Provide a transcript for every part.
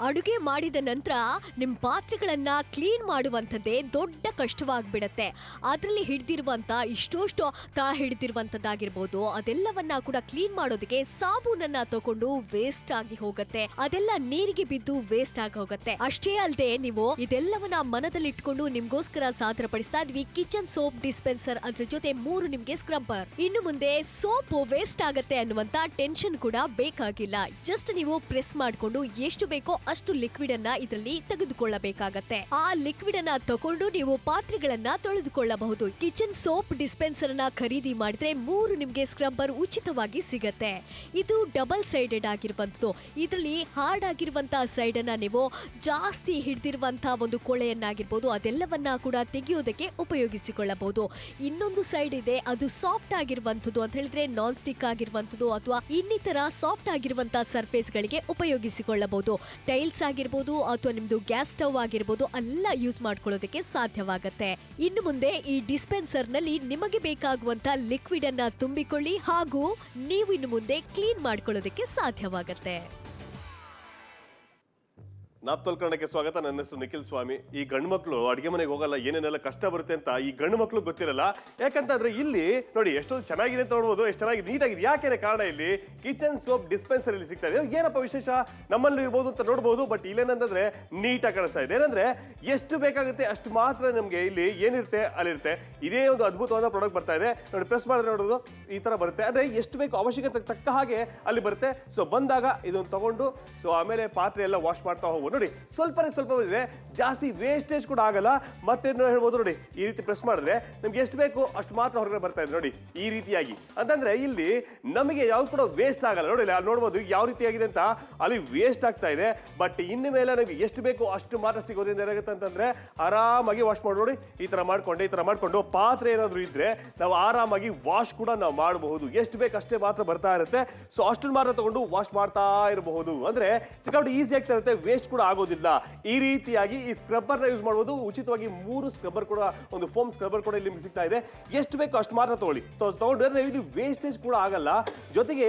ಅಡುಗೆ ಮಾಡಿದ ನಂತರ ನಿಮ್ಮ ಪಾತ್ರೆಗಳನ್ನ ಕ್ಲೀನ್ ಮಾಡುವಂಥದ್ದೇ ದೊಡ್ಡ ಕಷ್ಟವಾಗ್ಬಿಡತ್ತೆ. ಅದರಲ್ಲಿ ಹಿಡಿದಿರುವಂತ ಇಷ್ಟೋಷ್ಟು ಹಿಡಿದಿರುವಂತದ್ದಾಗಿರ್ಬೋದು, ಅದೆಲ್ಲವನ್ನ ಕೂಡ ಕ್ಲೀನ್ ಮಾಡೋದಕ್ಕೆ ಸಾಬೂನನ್ನ ತಗೊಂಡು ವೇಸ್ಟ್ ಆಗಿ ಹೋಗುತ್ತೆ. ಅದೆಲ್ಲ ನೀರಿಗೆ ಬಿದ್ದು ವೇಸ್ಟ್ ಆಗಿ ಹೋಗುತ್ತೆ. ಅಷ್ಟೇ ಅಲ್ಲದೆ ನೀವು ಇದೆಲ್ಲವನ್ನ ಮನದಲ್ಲಿಟ್ಕೊಂಡು ನಿಮ್ಗೋಸ್ಕರ ಸಾದರಪಡಿಸ್ತಾ ಇದ್ವಿ ಕಿಚನ್ ಸೋಪ್ ಡಿಸ್ಪೆನ್ಸರ್, ಅದ್ರ ಜೊತೆ 3 ನಿಮ್ಗೆ ಸ್ಕ್ರಬ್ಬರ್. ಇನ್ನು ಮುಂದೆ ಸೋಪ್ ವೇಸ್ಟ್ ಆಗತ್ತೆ ಅನ್ನುವಂತ ಟೆನ್ಷನ್ ಕೂಡ ಬೇಕಾಗಿಲ್ಲ. ಜಸ್ಟ್ ನೀವು ಪ್ರೆಸ್ ಮಾಡ್ಕೊಂಡು ಎಷ್ಟು ಬೇಕೋ ಅಷ್ಟು ಲಿಕ್ವಿಡ್ ಅನ್ನ ಇದರಲ್ಲಿ ತೆಗೆದುಕೊಳ್ಳಬೇಕಾಗತ್ತೆ. ಆ ಲಿಕ್ವಿಡ್ ಅನ್ನ ತಗೊಂಡು ನೀವು ಪಾತ್ರೆಗಳನ್ನ ತೊಳೆದುಕೊಳ್ಳಬಹುದು. ಕಿಚನ್ ಸೋಪ್ ಡಿಸ್ಪೆನ್ಸರ್ ಅನ್ನ ಖರೀದಿ ಮಾಡಿದ್ರೆ 3 ನಿಮ್ಗೆ ಸ್ಕ್ರಬ್ಬರ್ ಉಚಿತವಾಗಿ ಸಿಗತ್ತೆ. ಇದು ಡಬಲ್ ಸೈಡೆಡ್ ಆಗಿರುವಂತದ್ದು. ಇದರಲ್ಲಿ ಹಾರ್ಡ್ ಆಗಿರುವಂತಹ ಸೈಡ್ ಅನ್ನ ನೀವು ಜಾಸ್ತಿ ಹಿಡಿದಿರುವಂತಹ ಒಂದು ಕೊಳೆಯನ್ನಾಗಿರ್ಬೋದು ಅದೆಲ್ಲವನ್ನ ಕೂಡ ತೆಗೆಯೋದಕ್ಕೆ ಉಪಯೋಗಿಸಿಕೊಳ್ಳಬಹುದು. ಇನ್ನೊಂದು ಸೈಡ್ ಇದೆ, ಅದು ಸಾಫ್ಟ್ ಆಗಿರುವಂತದ್ದು ಅಂತ ಹೇಳಿದ್ರೆ ನಾನ್ ಸ್ಟಿಕ್ ಆಗಿರುವಂತದ್ದು ಅಥವಾ ಇನ್ನಿತರ ಸಾಫ್ಟ್ ಆಗಿರುವಂತಹ ಸರ್ಫೇಸ್ ಗಳಿಗೆ ಉಪಯೋಗಿಸಿಕೊಳ್ಳಬಹುದು. ಟೈಲ್ಸ್ ಆಗಿರ್ಬೋದು ಅಥವಾ ನಿಮ್ದು ಗ್ಯಾಸ್ ಸ್ಟವ್ ಆಗಿರ್ಬೋದು ಎಲ್ಲ ಯೂಸ್ ಮಾಡ್ಕೊಳ್ಳೋದಕ್ಕೆ ಸಾಧ್ಯವಾಗುತ್ತೆ. ಇನ್ನು ಮುಂದೆ ಈ ಡಿಸ್ಪೆನ್ಸರ್ ನಲ್ಲಿ ನಿಮಗೆ ಬೇಕಾಗುವಂತ ಲಿಕ್ವಿಡ್ ಅನ್ನ ತುಂಬಿಕೊಳ್ಳಿ ಹಾಗೂ ನೀವು ಇನ್ನು ಮುಂದೆ ಕ್ಲೀನ್ ಮಾಡ್ಕೊಳ್ಳೋದಕ್ಕೆ ಸಾಧ್ಯವಾಗುತ್ತೆ. ನಾಪ್ತೋಲ್ ಕನ್ನಡಕ್ಕೆ ಸ್ವಾಗತ. ನನ್ನ ಹೆಸರು ನಿಖಿಲ್ ಸ್ವಾಮಿ. ಈ ಗಂಡು ಮಕ್ಕಳು ಅಡುಗೆ ಮನೆಗೆ ಹೋಗಲ್ಲ, ಏನೇನೆಲ್ಲ ಕಷ್ಟ ಬರುತ್ತೆ ಅಂತ ಈ ಗಂಡು ಮಕ್ಕಳು ಗೊತ್ತಿರಲ್ಲ. ಯಾಕಂತಂದ್ರೆ ಇಲ್ಲಿ ನೋಡಿ ಎಷ್ಟೊಂದು ಚೆನ್ನಾಗಿದೆ ಅಂತ ನೋಡ್ಬೋದು, ಎಷ್ಟು ಚೆನ್ನಾಗಿ ನೀಟಾಗಿದೆ. ಯಾಕೆಂದ್ರೆ ಕಾರಣ ಇಲ್ಲಿ ಕಿಚನ್ ಸೋಪ್ ಡಿಸ್ಪೆನ್ಸರ್ ಇಲ್ಲಿ ಸಿಗ್ತಾ ಇದೆ. ಏನಪ್ಪ ವಿಶೇಷ ನಮ್ಮಲ್ಲಿ ಇರ್ಬೋದು ಅಂತ ನೋಡ್ಬೋದು, ಬಟ್ ಇಲ್ಲೇನಂತಂದ್ರೆ ನೀಟಾಗಿ ಕಾಣಿಸ್ತಾ ಇದೆ. ಏನಂದ್ರೆ ಎಷ್ಟು ಬೇಕಾಗುತ್ತೆ ಅಷ್ಟು ಮಾತ್ರ ನಮಗೆ ಇಲ್ಲಿ ಏನಿರುತ್ತೆ ಅಲ್ಲಿರುತ್ತೆ. ಇದೇ ಒಂದು ಅದ್ಭುತವಾದ ಪ್ರಾಡಕ್ಟ್ ಬರ್ತಾ ಇದೆ ನೋಡಿ. ಪ್ರೆಸ್ ಮಾಡಿದ್ರೆ ನೋಡೋದು ಈ ತರ ಬರುತ್ತೆ. ಅಂದ್ರೆ ಎಷ್ಟು ಬೇಕು ಅವಶ್ಯಕತೆ ತಕ್ಕ ಹಾಗೆ ಅಲ್ಲಿ ಬರುತ್ತೆ. ಸೊ ಬಂದಾಗ ಇದನ್ನು ತಗೊಂಡು ಸೊ ಆಮೇಲೆ ಪಾತ್ರೆ ಎಲ್ಲ ವಾಶ್ ಮಾಡ್ತಾ ಹೋಗ್ಬೋದು. ನೋಡಿ ಸ್ವಲ್ಪ ಇದೆ, ಜಾಸ್ತಿ ವೇಸ್ಟೇಜ್ ಕೂಡ ಆಗಲ್ಲ. ಮತ್ತೆ ಹೇಳ್ಬೋದು ನೋಡಿ, ಈ ರೀತಿ ಪ್ರೆಸ್ ಮಾಡಿದ್ರೆ ನಮ್ಗೆ ಎಷ್ಟು ಬೇಕು ಅಷ್ಟು ಮಾತ್ರ ಹೊರಗಡೆ ಬರ್ತಾ ಇದೆ ನೋಡಿ ಈ ರೀತಿಯಾಗಿ. ಅಂತಂದ್ರೆ ಇಲ್ಲಿ ನಮಗೆ ಯಾವ್ದು ಕೂಡ ವೇಸ್ಟ್ ಆಗಲ್ಲ. ನೋಡಿ ಅಲ್ಲಿ ನೋಡ್ಬೋದು ಯಾವ ರೀತಿಯಾಗಿದೆ ಅಂತ, ಅಲ್ಲಿ ವೇಸ್ಟ್ ಆಗ್ತಾ ಇದೆ. ಬಟ್ ಇನ್ನು ಮೇಲೆ ನಮಗೆ ಎಷ್ಟು ಬೇಕು ಅಷ್ಟು ಮಾತ್ರ ಸಿಗೋದ್ರಿಂದ ಏನಾಗುತ್ತೆ ಅಂತಂದ್ರೆ ಆರಾಮಾಗಿ ವಾಶ್ ಮಾಡಿ ನೋಡಿ. ಈ ತರ ಮಾಡ್ಕೊಂಡು ಪಾತ್ರೆ ಏನಾದ್ರು ಇದ್ರೆ ನಾವು ಆರಾಮಾಗಿ ವಾಶ್ ಕೂಡ ನಾವು ಮಾಡಬಹುದು. ಎಷ್ಟು ಬೇಕು ಅಷ್ಟೇ ಮಾತ್ರ ಬರ್ತಾ ಇರುತ್ತೆ. ಸೊ ಅಷ್ಟನ್ನು ಮಾತ್ರ ತಗೊಂಡು ವಾಶ್ ಮಾಡ್ತಾ ಇರಬಹುದು. ಅಂದ್ರೆ ಸಿಕ್ಕಾಪಟ್ಟೆ ಈಸಿ ಆಗ್ತಾ ಇರುತ್ತೆ, ವೇಸ್ಟ್ ಕೂಡ ಆಗೋದಿಲ್ಲ. ಈ ರೀತಿಯಾಗಿ ಈ ಸ್ಕ್ರಬ್ಬರ್ ನ ಯೂಸ್ ಮಾಡಬಹುದು. ಉಚಿತವಾಗಿ 3 ಸ್ಕ್ರಬ್ಬರ್ ಕೂಡ, ಒಂದು ಫೋಮ್ ಸ್ಕ್ರಬ್ಬರ್ ಕೂಡ ಇಲ್ಲಿ ನಿಮ್ಗೆ ಸಿಗ್ತಾ ಇದೆ. ಎಷ್ಟು ಬೇಕು ಅಷ್ಟು ಮಾತ್ರ ತಗೊಂಡ್ರೆ ಇದು ವೇಸ್ಟೇಜ್ ಕೂಡ ಆಗಲ್ಲ. ಜೊತೆಗೆ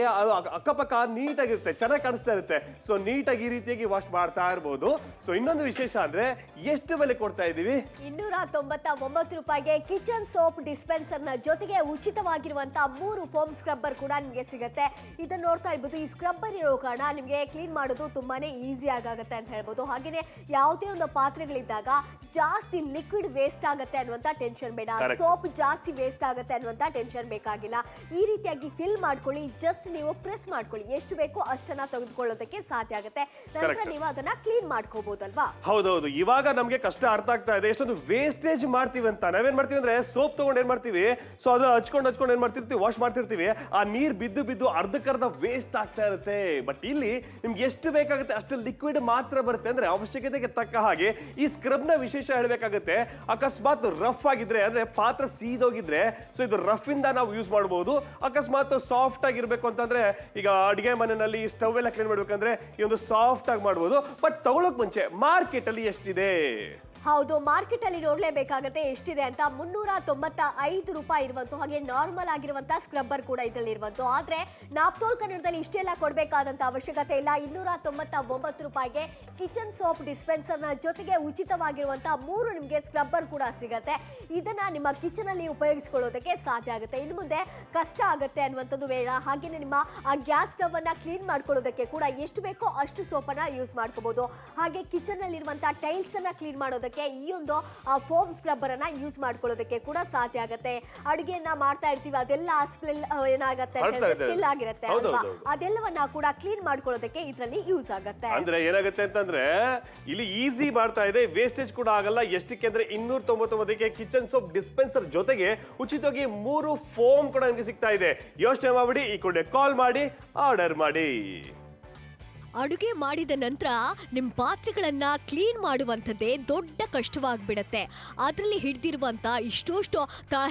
ಅಕ್ಕಪಕ್ಕ ನೀಟಾಗಿರುತ್ತೆ, ಚೆನ್ನಾಗಿ ಕಾಣಿಸ್ತಾ ಇರುತ್ತೆ. ಸೊ ನೀಟಾಗಿ ಈ ರೀತಿಯಾಗಿ ವಾಶ್ ಮಾಡ್ತಾ ಇರಬಹುದು. ಸೊ ಇನ್ನೊಂದು ವಿಶೇಷ ಅಂದ್ರೆ ಎಷ್ಟು ಬೆಲೆ ಕೊಡ್ತಾ ಇದೀವಿ? 299 ರೂಪಾಯಿಗೆ ಕಿಚನ್ ಸೋಪ್ ಡಿಸ್ಪೆನ್ಸರ್ ನ ಜೊತೆಗೆ ಉಚಿತವಾಗಿರುವಂತಹ 3 ಫೋಮ್ ಸ್ಕ್ರಬ್ಬರ್ ಕೂಡ ನಿಮಗೆ ಸಿಗುತ್ತೆ. ಇದನ್ನ ನೋಡ್ತಾ ಇರ್ಬೋದು. ಈ ಸ್ಕ್ರಬ್ಬರ್ ಇರೋ ಕಾರಣ ನಿಮಗೆ ಕ್ಲೀನ್ ಮಾಡೋದು ತುಂಬಾನೇ ಈಸಿ ಆಗುತ್ತೆ ಅಂತ ಹೇಳ್ಬೋದು. ಹಾಗೇನೆ ಯಾವುದೇ ಒಂದು ಪಾತ್ರೆಗಳಿದ್ದಾಗ ಜಾಸ್ತಿ ಲಿಕ್ವಿಡ್ ವೇಸ್ಟ್ ಆಗುತ್ತೆ ಅನ್ನುವಂತ ಟೆನ್ಷನ್ ಬೇಡ, ಸೋಪ್ ಜಾಸ್ತಿ ವೇಸ್ಟ್ ಆಗುತ್ತೆ ಅನ್ನುವಂತ ಟೆನ್ಷನ್ ಬೇಕಾಗಿಲ್ಲ. ಈ ರೀತಿಯಾಗಿ ಫಿಲ್ ಮಾಡ್ಕೊಳ್ಳಿ. ಜಸ್ಟ್ ನೀವು ಪ್ರೆಸ್ ಮಾಡ್ಕೊಳ್ಳಿ, ಎಷ್ಟು ಬೇಕೋ ಅಷ್ಟನ್ನ ತೆಗೆದುಕೊಳ್ಳೋದಕ್ಕೆ ಸಾಧ್ಯ ಆಗುತ್ತೆ. ನಂತರ ನೀವು ಅದನ್ನ ಕ್ಲೀನ್ ಮಾಡ್ಕೋಬಹುದಲ್ವಾ? ಹೌದೌದು. ಇವಾಗ ನಮ್ಗೆ ಕಷ್ಟ ಅರ್ಥ ಆಗ್ತಾ ಇದೆ. ಎಷ್ಟೊಂದು ವೇಸ್ಟೇಜ್ ಮಾಡ್ತೀವಿ ಅಂತ. ನಾವೇನ್ ಮಾಡ್ತೀವಿ ಅಂದ್ರೆ ಸೋಪ್ ತಗೊಂಡು ಏನ್ ಮಾಡ್ತೀವಿ, ಸೊ ಅದ್ರ ಹಚ್ಕೊಂಡು ಏನ್ ಮಾಡ್ತಿರ್ತೀವಿ, ವಾಶ್ ಮಾಡ್ತಿರ್ತೀವಿ. ಆ ನೀರ್ ಬಿದ್ದು ಅರ್ಧಕ್ಕರ್ಧ ವೇಸ್ಟ್ ಆಗ್ತಾ ಇರುತ್ತೆ. ಬಟ್ ಇಲ್ಲಿ ನಿಮ್ಗೆ ಎಷ್ಟು ಬೇಕಾಗುತ್ತೆ ಅಷ್ಟು ಲಿಕ್ವಿಡ್ ಮಾತ್ರ ಬರುತ್ತೆ. ಅಂದ್ರೆ ಅವಶ್ಯಕತೆಗೆ ತಕ್ಕ ಹಾಗೆ ಈ ಸ್ಕ್ರಬ್ ನ ವಿಶೇಷ ಹೇಳಬೇಕಾಗುತ್ತೆ. ಅಕಸ್ಮಾತ್ ರಫ್ ಆಗಿದ್ರೆ ಅಂದ್ರೆ ಪಾತ್ರ ಸೀದೋಗಿದ್ರೆ ಸೊ ಇದು ರಫ್ ಇಂದ ನಾವು ಯೂಸ್ ಮಾಡಬಹುದು. ಅಕಸ್ಮಾತ್ ಸಾಫ್ಟ್ ಆಗಿರ್ಬೇಕು ಅಂತಂದ್ರೆ ಈಗ ಅಡಿಗೆ ಮನೆಯಲ್ಲಿ ಸ್ಟವ್ ಎಲ್ಲ ಕ್ಲೀನ್ ಮಾಡ್ಬೇಕಂದ್ರೆ ಈ ಒಂದು ಸಾಫ್ಟ್ ಆಗಿ ಮಾಡಬಹುದು. ಬಟ್ ತಗೊಳಕ್ ಮುಂಚೆ ಮಾರ್ಕೆಟ್ ಅಲ್ಲಿ ಎಷ್ಟಿದೆ? ಹೌದು, ಮಾರ್ಕೆಟ್ ಅಲ್ಲಿ ನೋಡ್ಲೇಬೇಕಾಗತ್ತೆ ಎಷ್ಟಿದೆ ಅಂತ. 395 ರೂಪಾಯಿ ಇರುವಂತ ಹಾಗೆ ನಾರ್ಮಲ್ ಆಗಿರುವಂತ ಸ್ಕ್ರಬ್ಬರ್ ಕೂಡ ಇದರಲ್ಲಿ ಇರುವಂತ. ಆದ್ರೆ ನಾಪ್ತೋಲ್ ಕನ್ನಡದಲ್ಲಿ ಇಷ್ಟೆಲ್ಲ ಕೊಡಬೇಕಾದಂತ ಅವಶ್ಯಕತೆ ಇಲ್ಲ. 299 ರೂಪಾಯಿಗೆ ಕಿಚನ್ ಸೋಪ್ ಡಿಸ್ಪೆನ್ಸರ್ ನ ಜೊತೆಗೆ ಉಚಿತವಾಗಿರುವಂತ 3 ನಿಮಗೆ ಸ್ಕ್ರಬ್ಬರ್ ಕೂಡ ಸಿಗತ್ತೆ. ಇದನ್ನ ನಿಮ್ಮ ಕಿಚನ್ ಅಲ್ಲಿ ಉಪಯೋಗಿಸಿಕೊಳ್ಳೋದಕ್ಕೆ ಸಾಧ್ಯ ಆಗುತ್ತೆ. ಇನ್ನು ಮುಂದೆ ಕಷ್ಟ ಆಗುತ್ತೆ ಅನ್ನುವಂಥದ್ದು ಬೇಡ. ಹಾಗೇನೆ ನಿಮ್ಮ ಆ ಗ್ಯಾಸ್ ಸ್ಟವ್ ಅನ್ನ ಕ್ಲೀನ್ ಮಾಡ್ಕೊಳ್ಳೋದಕ್ಕೆ ಕೂಡ ಎಷ್ಟು ಬೇಕೋ ಅಷ್ಟು ಸೋಪನ್ನ ಯೂಸ್ ಮಾಡ್ಕೋಬಹುದು. ಹಾಗೆ ಕಿಚನ್ ಅಲ್ಲಿ ಇರುವಂತಹ ಟೈಲ್ಸ್ ಅನ್ನ ಕ್ಲೀನ್ ಮಾಡೋದಕ್ಕೆ ಈ ಒಂದು ಫೋಮ್ ಸ್ಕ್ರಬ್ಬರ್ ಅನ್ನ ಯೂಸ್ ಮಾಡ್ಕೊಳ್ಳೋದಕ್ಕೆ ಕೂಡ ಸಾಧ್ಯ ಆಗುತ್ತೆ. ಅಡುಗೆಯನ್ನ ಮಾಡ್ತಾ ಇರ್ತೀವಿ, ಅದೆಲ್ಲ ಏನಾಗುತ್ತೆ ಸ್ಪಿಲ್ ಆಗಿರುತ್ತೆ ಅಲ್ವಾ, ಅದೆಲ್ಲವನ್ನ ಕೂಡ ಕ್ಲೀನ್ ಮಾಡ್ಕೊಳ್ಳೋದಕ್ಕೆ ಇದರಲ್ಲಿ ಯೂಸ್ ಆಗುತ್ತೆ. ಅಂದ್ರೆ ಏನಾಗುತ್ತೆ ಅಂತಂದ್ರೆ ಇಲ್ಲಿ ಈಸಿ ಮಾಡ್ತಾ ಇದೆ, ವೇಸ್ಟೇಜ್ ಕೂಡ ಆಗಲ್ಲ. ಎಷ್ಟಕ್ಕೆ ಅಂದ್ರೆ 299ಕ್ಕೆ ಕಿಚನ್ ಸೋಪ್ ಡಿಸ್ಪೆನ್ಸರ್ ಜೊತೆಗೆ ಉಚಿತವಾಗಿ 3 ಫೋಮ್ ಕೂಡ ನಿಮಗೆ ಸಿಗ್ತಾ ಇದೆ. ಯೋಚನೆ ಮಾಡ್ಬಿಡಿ, ಈ ಕೂಡಲೇ ಕಾಲ್ ಮಾಡಿ ಆರ್ಡರ್ ಮಾಡಿ. ಅಡುಗೆ ಮಾಡಿದ ನಂತರ ನಿಮ್ಮ ಪಾತ್ರೆಗಳನ್ನ ಕ್ಲೀನ್ ಮಾಡುವಂಥದ್ದೇ ದೊಡ್ಡ ಕಷ್ಟವಾಗ್ಬಿಡತ್ತೆ. ಅದರಲ್ಲಿ ಹಿಡಿದಿರುವಂತ ಇಷ್ಟೋಷ್ಟು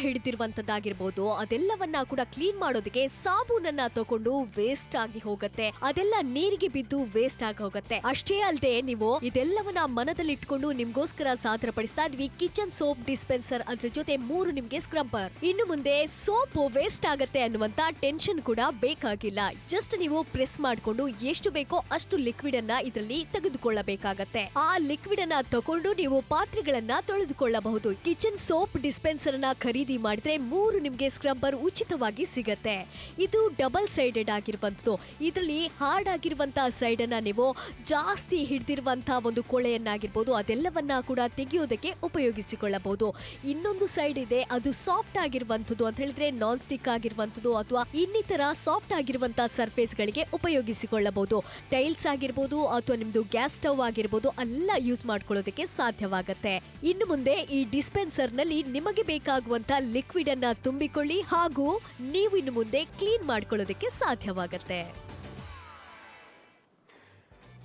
ಹಿಡಿದಿರುವಂತದ್ದಾಗಿರ್ಬೋದು ಅದೆಲ್ಲವನ್ನ ಕೂಡ ಕ್ಲೀನ್ ಮಾಡೋದಕ್ಕೆ ಸಾಬೂನನ್ನ ತಗೊಂಡು ವೇಸ್ಟ್ ಆಗಿ ಹೋಗುತ್ತೆ. ಅದೆಲ್ಲ ನೀರಿಗೆ ಬಿದ್ದು ವೇಸ್ಟ್ ಆಗಿ ಹೋಗುತ್ತೆ. ಅಷ್ಟೇ ಅಲ್ಲದೆ ನೀವು ಇದೆಲ್ಲವನ್ನ ಮನದಲ್ಲಿಟ್ಕೊಂಡು ನಿಮ್ಗೋಸ್ಕರ ಸಾದರಪಡಿಸ್ತಾ ಇದ್ವಿ ಕಿಚನ್ ಸೋಪ್ ಡಿಸ್ಪೆನ್ಸರ್, ಅದ್ರ ಜೊತೆ 3 ನಿಮ್ಗೆ ಸ್ಕ್ರಬ್ಬರ್. ಇನ್ನು ಮುಂದೆ ಸೋಪ್ ವೇಸ್ಟ್ ಆಗತ್ತೆ ಅನ್ನುವಂತ ಟೆನ್ಷನ್ ಕೂಡ ಬೇಕಾಗಿಲ್ಲ. ಜಸ್ಟ್ ನೀವು ಪ್ರೆಸ್ ಮಾಡ್ಕೊಂಡು ಎಷ್ಟು ಬೇಕೋ ಅಷ್ಟು ಲಿಕ್ವಿಡ್ ಅನ್ನ ಇದರಲ್ಲಿ ತೆಗೆದುಕೊಳ್ಳಬೇಕಾಗತ್ತೆ. ಆ ಲಿಕ್ವಿಡ್ ಅನ್ನ ತಗೊಂಡು ನೀವು ಪಾತ್ರೆಗಳನ್ನ ತೊಳೆದುಕೊಳ್ಳಬಹುದು. ಕಿಚನ್ ಸೋಪ್ ಡಿಸ್ಪೆನ್ಸರ್ ಅನ್ನ ಖರೀದಿ ಮಾಡಿದ್ರೆ 3 ನಿಮ್ಗೆ ಸ್ಕ್ರಬ್ಬರ್ ಉಚಿತವಾಗಿ ಸಿಗತ್ತೆ. ಇದು ಡಬಲ್ ಸೈಡೆಡ್ ಆಗಿರುವಂತದ್ದು. ಇದರಲ್ಲಿ ಹಾರ್ಡ್ ಆಗಿರುವಂತಹ ಸೈಡ್ ಅನ್ನ ನೀವು ಜಾಸ್ತಿ ಹಿಡಿದಿರುವಂತಹ ಒಂದು ಕೊಳೆಯನ್ನಾಗಿರ್ಬೋದು ಅದೆಲ್ಲವನ್ನ ಕೂಡ ತೆಗೆಯೋದಕ್ಕೆ ಉಪಯೋಗಿಸಿಕೊಳ್ಳಬಹುದು. ಇನ್ನೊಂದು ಸೈಡ್ ಇದೆ, ಅದು ಸಾಫ್ಟ್ ಆಗಿರುವಂತದ್ದು ಅಂತ ಹೇಳಿದ್ರೆ ನಾನ್ ಸ್ಟಿಕ್ ಆಗಿರುವಂತದ್ದು ಅಥವಾ ಇನ್ನಿತರ ಸಾಫ್ಟ್ ಆಗಿರುವಂತಹ ಸರ್ಫೇಸ್ ಗಳಿಗೆ ಉಪಯೋಗಿಸಿಕೊಳ್ಳಬಹುದು. ಟೈಲ್ಸ್ ಆಗಿರ್ಬೋದು ಅಥವಾ ನಿಮ್ದು ಗ್ಯಾಸ್ ಸ್ಟವ್ ಆಗಿರ್ಬೋದು ಎಲ್ಲ ಯೂಸ್ ಮಾಡ್ಕೊಳ್ಳೋದಕ್ಕೆ ಸಾಧ್ಯವಾಗತ್ತೆ. ಇನ್ನು ಮುಂದೆ ಈ ಡಿಸ್ಪೆನ್ಸರ್ ನಲ್ಲಿ ನಿಮಗೆ ಬೇಕಾಗುವಂತ ಲಿಕ್ವಿಡ್ ಅನ್ನ ತುಂಬಿಕೊಳ್ಳಿ ಹಾಗೂ ನೀವು ಇನ್ನು ಮುಂದೆ ಕ್ಲೀನ್ ಮಾಡ್ಕೊಳ್ಳೋದಕ್ಕೆ ಸಾಧ್ಯವಾಗತ್ತೆ.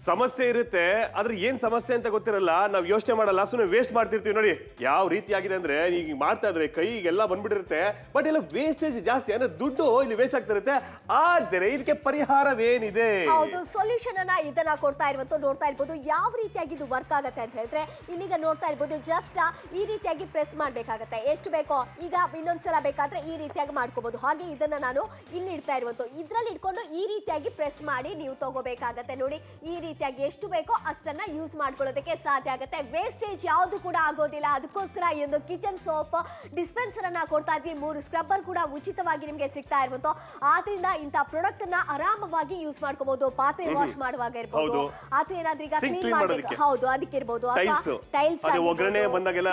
ಸಮಸ್ಯೆ ಇರುತ್ತೆ, ಆದ್ರೆ ಏನ್ ಸಮಸ್ಯೆ ಅಂತ ಗೊತ್ತಿರಲ್ಲ, ನಾವು ಯೋಚನೆ ಮಾಡಲ್ಲ, ಸುಮ್ಮನೆ ವೇಸ್ಟ್ ಮಾಡ್ತಿರ್ತೀವಿ. ನೋಡಿ ಯಾವ ರೀತಿ ಆಗಿದೆ ಅಂದ್ರೆ ಈಗ ಮಾಡ್ತಾ ಇದ್ರೆ ಕೈಗೆಲ್ಲ ಬಂದ್ಬಿಟ್ಟಿರುತ್ತೆ, ಬಟ್ ಎಲ್ಲ ವೇಸ್ಟೇಜ್ ಜಾಸ್ತಿ ಅಂದ್ರೆ ದುಡ್ಡು ಇಲ್ಲಿ ವೇಸ್ಟ್ ಆಗ್ತಿರುತ್ತೆ. ಆದರೆ ಇದಕ್ಕೆ ಪರಿಹಾರವೇನಿದೆ? ಹೌದು, ಸೊಲ್ಯೂಷನ್ ಅನ್ನ ಇದನ್ನ ಕೊಡ್ತಾ ಇರುವಂತ ನೋಡ್ತಾ ಇರ್ಬೋದು. ಯಾವ ರೀತಿಯಾಗಿ ಇದು ವರ್ಕ್ ಆಗುತ್ತೆ ಅಂತ ಹೇಳಿದ್ರೆ ಇಲ್ಲಿಗ ನೋಡ್ತಾ ಇರ್ಬೋದು, ಜಸ್ಟ್ ಈ ರೀತಿಯಾಗಿ ಪ್ರೆಸ್ ಮಾಡ್ಬೇಕಾಗತ್ತೆ. ಎಷ್ಟು ಬೇಕೋ ಈಗ ಇನ್ನೊಂದ್ಸಲ ಬೇಕಾದ್ರೆ ಈ ರೀತಿಯಾಗಿ ಮಾಡ್ಕೋಬಹುದು. ಹಾಗೆ ಇದನ್ನ ನಾನು ಇಲ್ಲಿ ಇಡ್ತಾ ಇರುವಂತ ಇದ್ರಲ್ಲಿ ಇಟ್ಕೊಂಡು ಈ ರೀತಿಯಾಗಿ ಪ್ರೆಸ್ ಮಾಡಿ ನೀವು ತಗೋಬೇಕಾಗತ್ತೆ. ನೋಡಿ ಈ ರೀತಿಯಾಗಿ ಎಷ್ಟು ಬೇಕೋ ಅಷ್ಟನ್ನ ಯೂಸ್ ಮಾಡ್ಕೊಳ್ಳೋದಕ್ಕೆ ಸಾಧ್ಯ ಆಗುತ್ತೆ. ವೇಸ್ಟೇಜ್ ಯಾವುದು ಕೂಡ ಆಗೋದಿಲ್ಲ. ಅದಕ್ಕೋಸ್ಕರ ಈ ಒಂದು ಕಿಚನ್ ಸೋಪ್ ಡಿಸ್ಪೆನ್ಸರ್ ಅನ್ನ ಕೊಡ್ತಾ ಇದ್ವಿ. 3 ಸ್ಕ್ರಬ್ಬರ್ ಕೂಡ ಉಚಿತವಾಗಿ ನಿಮಗೆ ಸಿಗ್ತಾ ಇರುವಂತ. ಆದ್ರಿಂದ ಇಂತ ಪ್ರಾಡಕ್ಟ್ ಅನ್ನ ಆರಾಮವಾಗಿ ಯೂಸ್ ಮಾಡ್ಕೋಬಹುದು. ಪಾತ್ರೆ ವಾಶ್ ಮಾಡುವಾಗ ಇರಬಹುದು ಅಥವಾ ಏನಾದ್ರೂ ಈಗ ಕ್ಲೀನ್ ಮಾಡಬೇಕು, ಹೌದು ಅದಕ್ಕೆ ಇರಬಹುದು, ಅಥವಾ ಟೈಲ್ಸ್ ಒಗ್ಗರಣೆ ಬಂದಾಗೆಲ್ಲ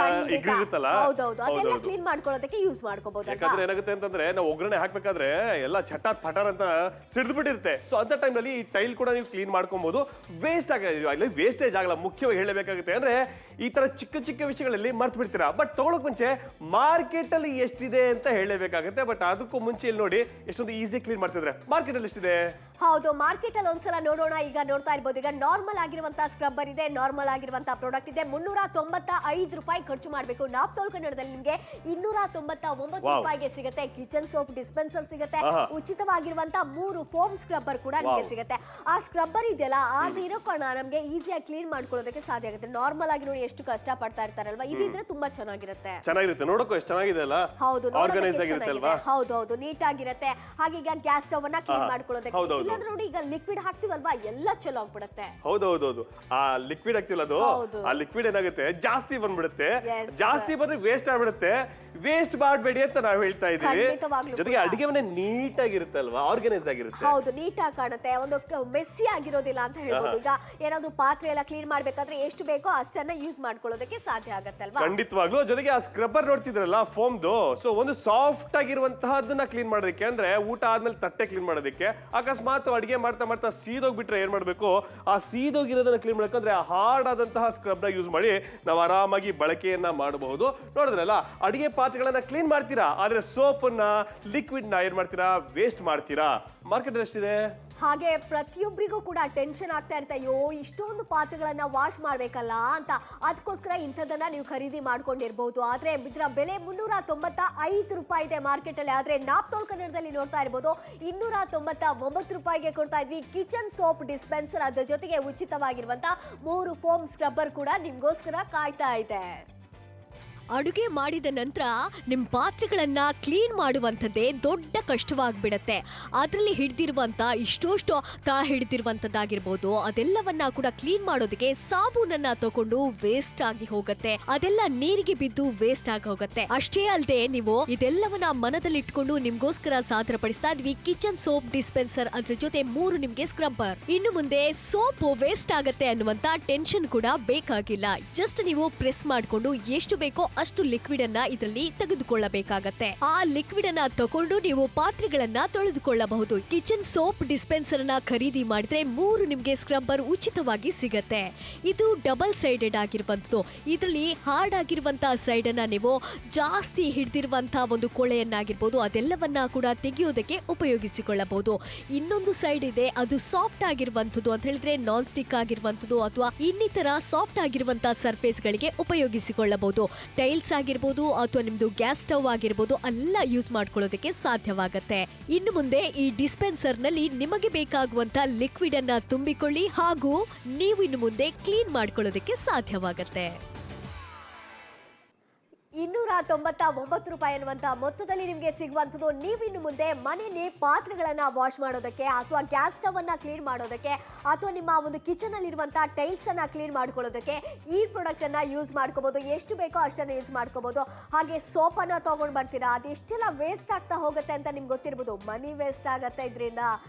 ಇರುತ್ತಲ್ಲ, ಹೌದೌದು ಅದೆಲ್ಲ ಕ್ಲೀನ್ ಮಾಡ್ಕೊಳ್ಳೋದಕ್ಕೆ ಯೂಸ್ ಮಾಡ್ಕೋಬಹುದು. ಯಾಕಂದ್ರೆ ಏನಾಗುತ್ತೆ ಅಂತಂದ್ರೆ ನಾವು ಒಗ್ಗರಣೆ ಹಾಕ್ಬೇಕಾದ್ರೆ ಎಲ್ಲ ಚಟಾರ್ ಪಟಾರ್ ಅಂತ ಸಿಡ್ದು ಬಿಟ್ಟಿರುತ್ತೆ. ಸೊ ಅಂತ ಟೈಮ್ ನಲ್ಲಿ ಈ ಟೈಲ್ ಕೂಡ ನೀವು ಕ್ಲೀನ್ ಮಾಡ್ಕೊಬಹುದು. ವೇಸ್ಟೇಜ್ ಆಗಲ್ಲ. ಮುಖ್ಯವಾಗಿ ಹೇಳಬೇಕಾಗುತ್ತೆ ಅಂದ್ರೆ ಈ ತರ ಚಿಕ್ಕ ಚಿಕ್ಕ ವಿಷಯಗಳಲ್ಲಿ ಮರ್ತು ಬಿಡ್ತೀರಾ. ಬಟ್ ತಗೊಳಕ್ ಮುಂಚೆ ಮಾರ್ಕೆಟ್ ಅಲ್ಲಿ ಎಷ್ಟಿದೆ ಅಂತ ಹೇಳಬೇಕಾಗುತ್ತೆ. ಬಟ್ ಅದಕ್ಕೂ ಮುಂಚೆ ಇಲ್ಲಿ ನೋಡಿ ಎಷ್ಟೊಂದು ಈಸಿ ಕ್ಲೀನ್ ಮಾಡ್ತಿದ್ರೆ ಮಾರ್ಕೆಟ್ ಅಲ್ಲಿ ಎಷ್ಟಿದೆ. ಹೌದು, ಮಾರ್ಕೆಟ್ ಅಲ್ಲಿ ಒಂದ್ಸಲ ನೋಡೋಣ. ಈಗ ನೋಡ್ತಾ ಇರ್ಬೋದು, ಈಗ ನಾರ್ಮಲ್ ಆಗಿರುವಂತಹ ಸ್ಕ್ರಬ್ಬರ್ ಇದೆ, ನಾರ್ಮಲ್ ಆಗಿರುವಂತಹ ಪ್ರಾಡಕ್ಟ್ ಇದೆ. 395 ರೂಪಾಯಿ ಖರ್ಚು ಮಾಡಬೇಕು. ನಾಪ್ತೋಲ್ ಕನ್ನಡದಲ್ಲಿ ನಿಮಗೆ 299 ರೂಪಾಯಿಗೆ ಸಿಗುತ್ತೆ. ಕಿಚನ್ ಸೋಪ್ ಡಿಸ್ಪೆನ್ಸರ್ ಸಿಗುತ್ತೆ. ಉಚಿತವಾಗಿರುವಂತಹ 3 ಫೋಮ್ ಸ್ಕ್ರಬ್ಬರ್ ಕೂಡ ನಿಮಗೆ ಸಿಗುತ್ತೆ. ಆ ಸ್ಕ್ರಬ್ಬರ್ ಇದೆಯಲ್ಲ ಅದಿರೋ ಕಾರಣ ನಮಗೆ ಈಸಿಯಾಗಿ ಕ್ಲೀನ್ ಮಾಡ್ಕೊಳ್ಳೋದಕ್ಕೆ ಸಾಧ್ಯ ಆಗುತ್ತೆ. ನಾರ್ಮಲ್ ಆಗಿ ನೋಡಿ ಎಷ್ಟು ಕಷ್ಟ ಪಡ್ತಾ ಇರ್ತಾರಲ್ವಾ, ಇದಿದ್ರೆ ತುಂಬಾ ಚೆನ್ನಾಗಿರುತ್ತೆ. ನೋಡೋಕೆ ಎಷ್ಟು ಚೆನ್ನಾಗಿದೆ ಅಲ್ಲ. ಹೌದು, ಆರ್ಗನೈಸ್ ಆಗಿರುತ್ತೆ ಅಲ್ವಾ. ಹೌದು, ನೀಟ್ ಆಗಿರುತ್ತೆ. ಹಾಗೆ ಈಗ ಗ್ಯಾಸ್ ಸ್ಟವ್ ಅನ್ನ ಕ್ಲೀನ್ ಮಾಡ್ಕೊಳ್ಳೋದಕ್ಕೆ ಇಲ್ಲಾಂದ್ರೆ ನೋಡಿ ಈಗ ಲಿಕ್ವಿಡ್ ಹಾಕ್ತಿವಲ್ವಾ ಎಲ್ಲ ಚೆಲ್ ಆಗ್ಬಿಡುತ್ತೆ. ಹೌದೌದು, ಆ ಲಿಕ್ವಿಡ್ ಹಾಕ್ತಿವಲ್ಲ ಅದು, ಆ ಲಿಕ್ವಿಡ್ ಏನಾಗುತ್ತೆ ಜಾಸ್ತಿ ಬಂದ್ಬಿಡುತ್ತೆ. ಜಾಸ್ತಿ ಬಂದ್ರೆ ವೇಸ್ಟ್ ಆಗ್ಬಿಡುತ್ತೆ. ವೇಸ್ಟ್ ಮಾಡಬೇಡಿ ಅಂತ ನಾವು ಹೇಳ್ತಾ ಇದೀವಿ. ಜೊತೆಗೆ ಅಡಿಗೆ ಮನೆ ನೀಟ್ ಆಗಿರುತ್ತೆ ಅಲ್ವಾ, ಆರ್ಗನೈಸ್ ಆಗಿರುತ್ತೆ. ಹೌದು, ನೀಟ್ ಆಗಿ ಕಾಣುತ್ತೆ, ಒಂದು ಮೆಸ್ಸಿ ಆಗಿರೋದಿಲ್ಲ ಅಂತ ಹೇಳ್ಬೋದು. ಈಗ ಏನಾದ್ರು ಪಾತ್ರೆ ಎಲ್ಲ ಕ್ಲೀನ್ ಮಾಡ್ಬೇಕಾದ್ರೆ ಎಷ್ಟು ಬೇಕೋ ಅಷ್ಟನ್ನ ಯೂಸ್ ಮಾಡ್ಕೊಳ್ಳೋದಕ್ಕೆ ಸಾಧ್ಯ ಆಗತ್ತೆ ಅಲ್ವಾ. ಖಂಡಿತವಾಗ್ಲೂ. ಜೊತೆಗೆ ಆ ಸ್ಕ್ರಬ್ಬರ್ ನೋಡ್ತಿದ್ರಲ್ಲ ಫೋಮ್ದು, ಸೊ ಒಂದು ಸಾಫ್ಟ್ ಆಗಿರುವಂತಹದನ್ನ ಕ್ಲೀನ್ ಮಾಡೋದಕ್ಕೆ, ಅಂದ್ರೆ ಊಟ ಆದ್ಮೇಲೆ ತಟ್ಟೆ ಕ್ಲೀನ್ ಮಾಡೋದಕ್ಕೆ, ಅಕಸ್ಮಾತ್ ಅಡಿಗೆ ಮಾಡ್ತಾ ಮಾಡ್ತಾ ಸೀದೋಗ್ಬಿಟ್ರೆ ಏನ್ ಮಾಡ್ಬೇಕು, ಆ ಸೀದೋಗಿರೋದನ್ನ ಕ್ಲೀನ್ ಮಾಡ್ಬೇಕಂದ್ರೆ ಹಾರ್ಡ್ ಆದಂತಹ ಸ್ಕ್ರಬ್ ನ ಯೂಸ್ ಮಾಡಿ ನಾವು ಆರಾಮಾಗಿ ಬಳಕೆಯನ್ನ ಮಾಡಬಹುದು. ನೋಡಿದ್ರಲ್ಲ, ಅಡಿಗೆ ಪಾತ್ರೆಗಳನ್ನ ಕ್ಲೀನ್ ಮಾಡ್ತೀರಾ, ಆದ್ರೆ ಸೋಪ್ ನ ಲಿಕ್ವಿಡ್ ನ ಏನ್ ಮಾಡ್ತೀರಾ, ವೇಸ್ಟ್ ಮಾಡ್ತೀರಾ. ಮಾರ್ಕೆಟ್ ಎಷ್ಟಿದೆ? ಹಾಗೆ ಪ್ರತಿಯೊಬ್ಬರಿಗೂ ಕೂಡ ಟೆನ್ಷನ್ ಆಗ್ತಾ ಇರುತ್ತೆ, ಅಯ್ಯೋ ಇಷ್ಟೊಂದು ಪಾತ್ರೆಗಳನ್ನ ವಾಶ್ ಮಾಡ್ಬೇಕಲ್ಲ ಅಂತ. ಅದಕ್ಕೋಸ್ಕರ ಇಂಥದನ್ನ ನೀವು ಖರೀದಿ ಮಾಡ್ಕೊಂಡಿರ್ಬಹುದು. ಆದ್ರೆ ಇದರ ಬೆಲೆ 395 ರೂಪಾಯಿ ಇದೆ ಮಾರ್ಕೆಟ್ ಅಲ್ಲಿ. ಆದ್ರೆ ನಾಪ್ತೋಲ್ ಕನ್ನಡದಲ್ಲಿ ನೋಡ್ತಾ ಇರ್ಬೋದು 299 ರೂಪಾಯಿಗೆ ಕೊಡ್ತಾ ಇದ್ವಿ ಕಿಚನ್ ಸೋಪ್ ಡಿಸ್ಪೆನ್ಸರ್. ಅದ್ರ ಜೊತೆಗೆ ಉಚಿತವಾಗಿರುವಂತ 3 ಫೋಮ್ ಸ್ಕ್ರಬ್ಬರ್ ಕೂಡ ನಿಮ್ಗೋಸ್ಕರ ಕಾಯ್ತಾ ಇದೆ. ಅಡುಗೆ ಮಾಡಿದ ನಂತರ ನಿಮ್ಮ ಪಾತ್ರೆಗಳನ್ನ ಕ್ಲೀನ್ ಮಾಡುವಂಥದ್ದೇ ದೊಡ್ಡ ಕಷ್ಟವಾಗ್ಬಿಡತ್ತೆ. ಅದರಲ್ಲಿ ಹಿಡಿದಿರುವಂಥ ಇಷ್ಟೋಷ್ಟು ಹಿಡಿದಿರುವಂಥದ್ದಾಗಿರ್ಬೋದು ಅದೆಲ್ಲವನ್ನ ಕೂಡ ಕ್ಲೀನ್ ಮಾಡೋದಕ್ಕೆ ಸಾಬೂನನ್ನ ತಗೊಂಡು ವೇಸ್ಟ್ ಆಗಿ ಹೋಗುತ್ತೆ. ಅದೆಲ್ಲ ನೀರಿಗೆ ಬಿದ್ದು ವೇಸ್ಟ್ ಆಗಿ ಹೋಗುತ್ತೆ. ಅಷ್ಟೇ ಅಲ್ಲದೆ ನೀವು ಇದೆಲ್ಲವನ್ನ ಮನದಲ್ಲಿಟ್ಕೊಂಡು ನಿಮ್ಗೋಸ್ಕರ ಸಾದರಪಡಿಸ್ತಾ ಇದ್ವಿ ಕಿಚನ್ ಸೋಪ್ ಡಿಸ್ಪೆನ್ಸರ್. ಅದ್ರ ಜೊತೆ 3 ನಿಮ್ಗೆ ಸ್ಕ್ರಬ್ಬರ್. ಇನ್ನು ಮುಂದೆ ಸೋಪ್ ವೇಸ್ಟ್ ಆಗತ್ತೆ ಅನ್ನುವಂತ ಟೆನ್ಷನ್ ಕೂಡ ಬೇಕಾಗಿಲ್ಲ. ಜಸ್ಟ್ ನೀವು ಪ್ರೆಸ್ ಮಾಡ್ಕೊಂಡು ಎಷ್ಟು ಬೇಕೋ ಅಷ್ಟು ಲಿಕ್ವಿಡ್ ಅನ್ನ ಇದರಲ್ಲಿ ತೆಗೆದುಕೊಳ್ಳಬೇಕಾಗತ್ತೆ. ಆ ಲಿಕ್ವಿಡ್ ಅನ್ನ ತಗೊಂಡು ನೀವು ಪಾತ್ರೆಗಳನ್ನ ತೊಳೆದುಕೊಳ್ಳಬಹುದು. ಕಿಚನ್ ಸೋಪ್ ಡಿಸ್ಪೆನ್ಸರ್ ಅನ್ನ ಖರೀದಿ ಮಾಡಿದ್ರೆ 3 ನಿಮ್ಗೆ ಸ್ಕ್ರಬ್ಬರ್ ಉಚಿತವಾಗಿ ಸಿಗತ್ತೆ. ಇದು ಡಬಲ್ ಸೈಡೆಡ್ ಆಗಿರುವಂತದ್ದು. ಇದರಲ್ಲಿ ಹಾರ್ಡ್ ಆಗಿರುವಂತಹ ಸೈಡ್ ಅನ್ನ ನೀವು ಜಾಸ್ತಿ ಹಿಡಿದಿರುವಂತಹ ಒಂದು ಕೊಳೆಯನ್ನಾಗಿರ್ಬೋದು ಅದೆಲ್ಲವನ್ನ ಕೂಡ ತೆಗೆಯೋದಕ್ಕೆ ಉಪಯೋಗಿಸಿಕೊಳ್ಳಬಹುದು. ಇನ್ನೊಂದು ಸೈಡ್ ಇದೆ, ಅದು ಸಾಫ್ಟ್ ಆಗಿರುವಂತದ್ದು ಅಂತ ಹೇಳಿದ್ರೆ ನಾನ್ ಸ್ಟಿಕ್ ಆಗಿರುವಂತದ್ದು ಅಥವಾ ಇನ್ನಿತರ ಸಾಫ್ಟ್ ಆಗಿರುವಂತಹ ಸರ್ಫೇಸ್ ಗಳಿಗೆ ಉಪಯೋಗಿಸಿಕೊಳ್ಳಬಹುದು. ಟೈಲ್ಸ್ ಆಗಿರ್ಬೋದು ಅಥವಾ ನಿಮ್ದು ಗ್ಯಾಸ್ ಸ್ಟವ್ ಆಗಿರ್ಬೋದು ಎಲ್ಲ ಯೂಸ್ ಮಾಡ್ಕೊಳ್ಳೋದಕ್ಕೆ ಸಾಧ್ಯವಾಗತ್ತೆ. ಇನ್ನು ಮುಂದೆ ಈ ಡಿಸ್ಪೆನ್ಸರ್ ನಲ್ಲಿ ನಿಮಗೆ ಬೇಕಾಗುವಂತ ಲಿಕ್ವಿಡ್ ಅನ್ನ ತುಂಬಿಕೊಳ್ಳಿ ಹಾಗೂ ನೀವು ಇನ್ನು ಮುಂದೆ ಕ್ಲೀನ್ ಮಾಡ್ಕೊಳ್ಳೋದಕ್ಕೆ ಸಾಧ್ಯವಾಗತ್ತೆ. ರೂಪಾಯಿ ಅನ್ನುವಂತ ಮೊತ್ತದಲ್ಲಿ ನಿಮಗೆ ಸಿಗುವಂಥದ್ದು. ನೀವಿನ್ನು ಮುಂದೆ ಮನೆಯಲ್ಲಿ ಪಾತ್ರೆಗಳನ್ನ ವಾಶ್ ಮಾಡೋದಕ್ಕೆ ಅಥವಾ ಗ್ಯಾಸ್ ಸ್ಟವ್ ಅನ್ನ ಕ್ಲೀನ್ ಮಾಡೋದಕ್ಕೆ ಅಥವಾ ನಿಮ್ಮ ಒಂದು ಕಿಚನ್ ಅಲ್ಲಿ ಇರುವಂತಹ ಟೈಲ್ಸ್ ಅನ್ನ ಕ್ಲೀನ್ ಮಾಡ್ಕೊಳ್ಳೋದಕ್ಕೆ ಈ ಪ್ರಾಡಕ್ಟ್ ಅನ್ನ ಯೂಸ್ ಮಾಡ್ಕೋಬಹುದು. ಎಷ್ಟು ಬೇಕೋ ಅಷ್ಟನ್ನ ಯೂಸ್ ಮಾಡ್ಕೋಬಹುದು. ಹಾಗೆ ಸೋಪ್ ಅನ್ನ ತಗೊಂಡ್ ಬರ್ತೀರಾ, ಅದೆಷ್ಟೆಲ್ಲ ವೇಸ್ಟ್ ಆಗ್ತಾ ಹೋಗುತ್ತೆ ಅಂತ ನಿಮ್ಗೆ ಗೊತ್ತಿರ್ಬೋದು. ಮನಿ ವೇಸ್ಟ್ ಆಗತ್ತೆ ಇದರಿಂದ.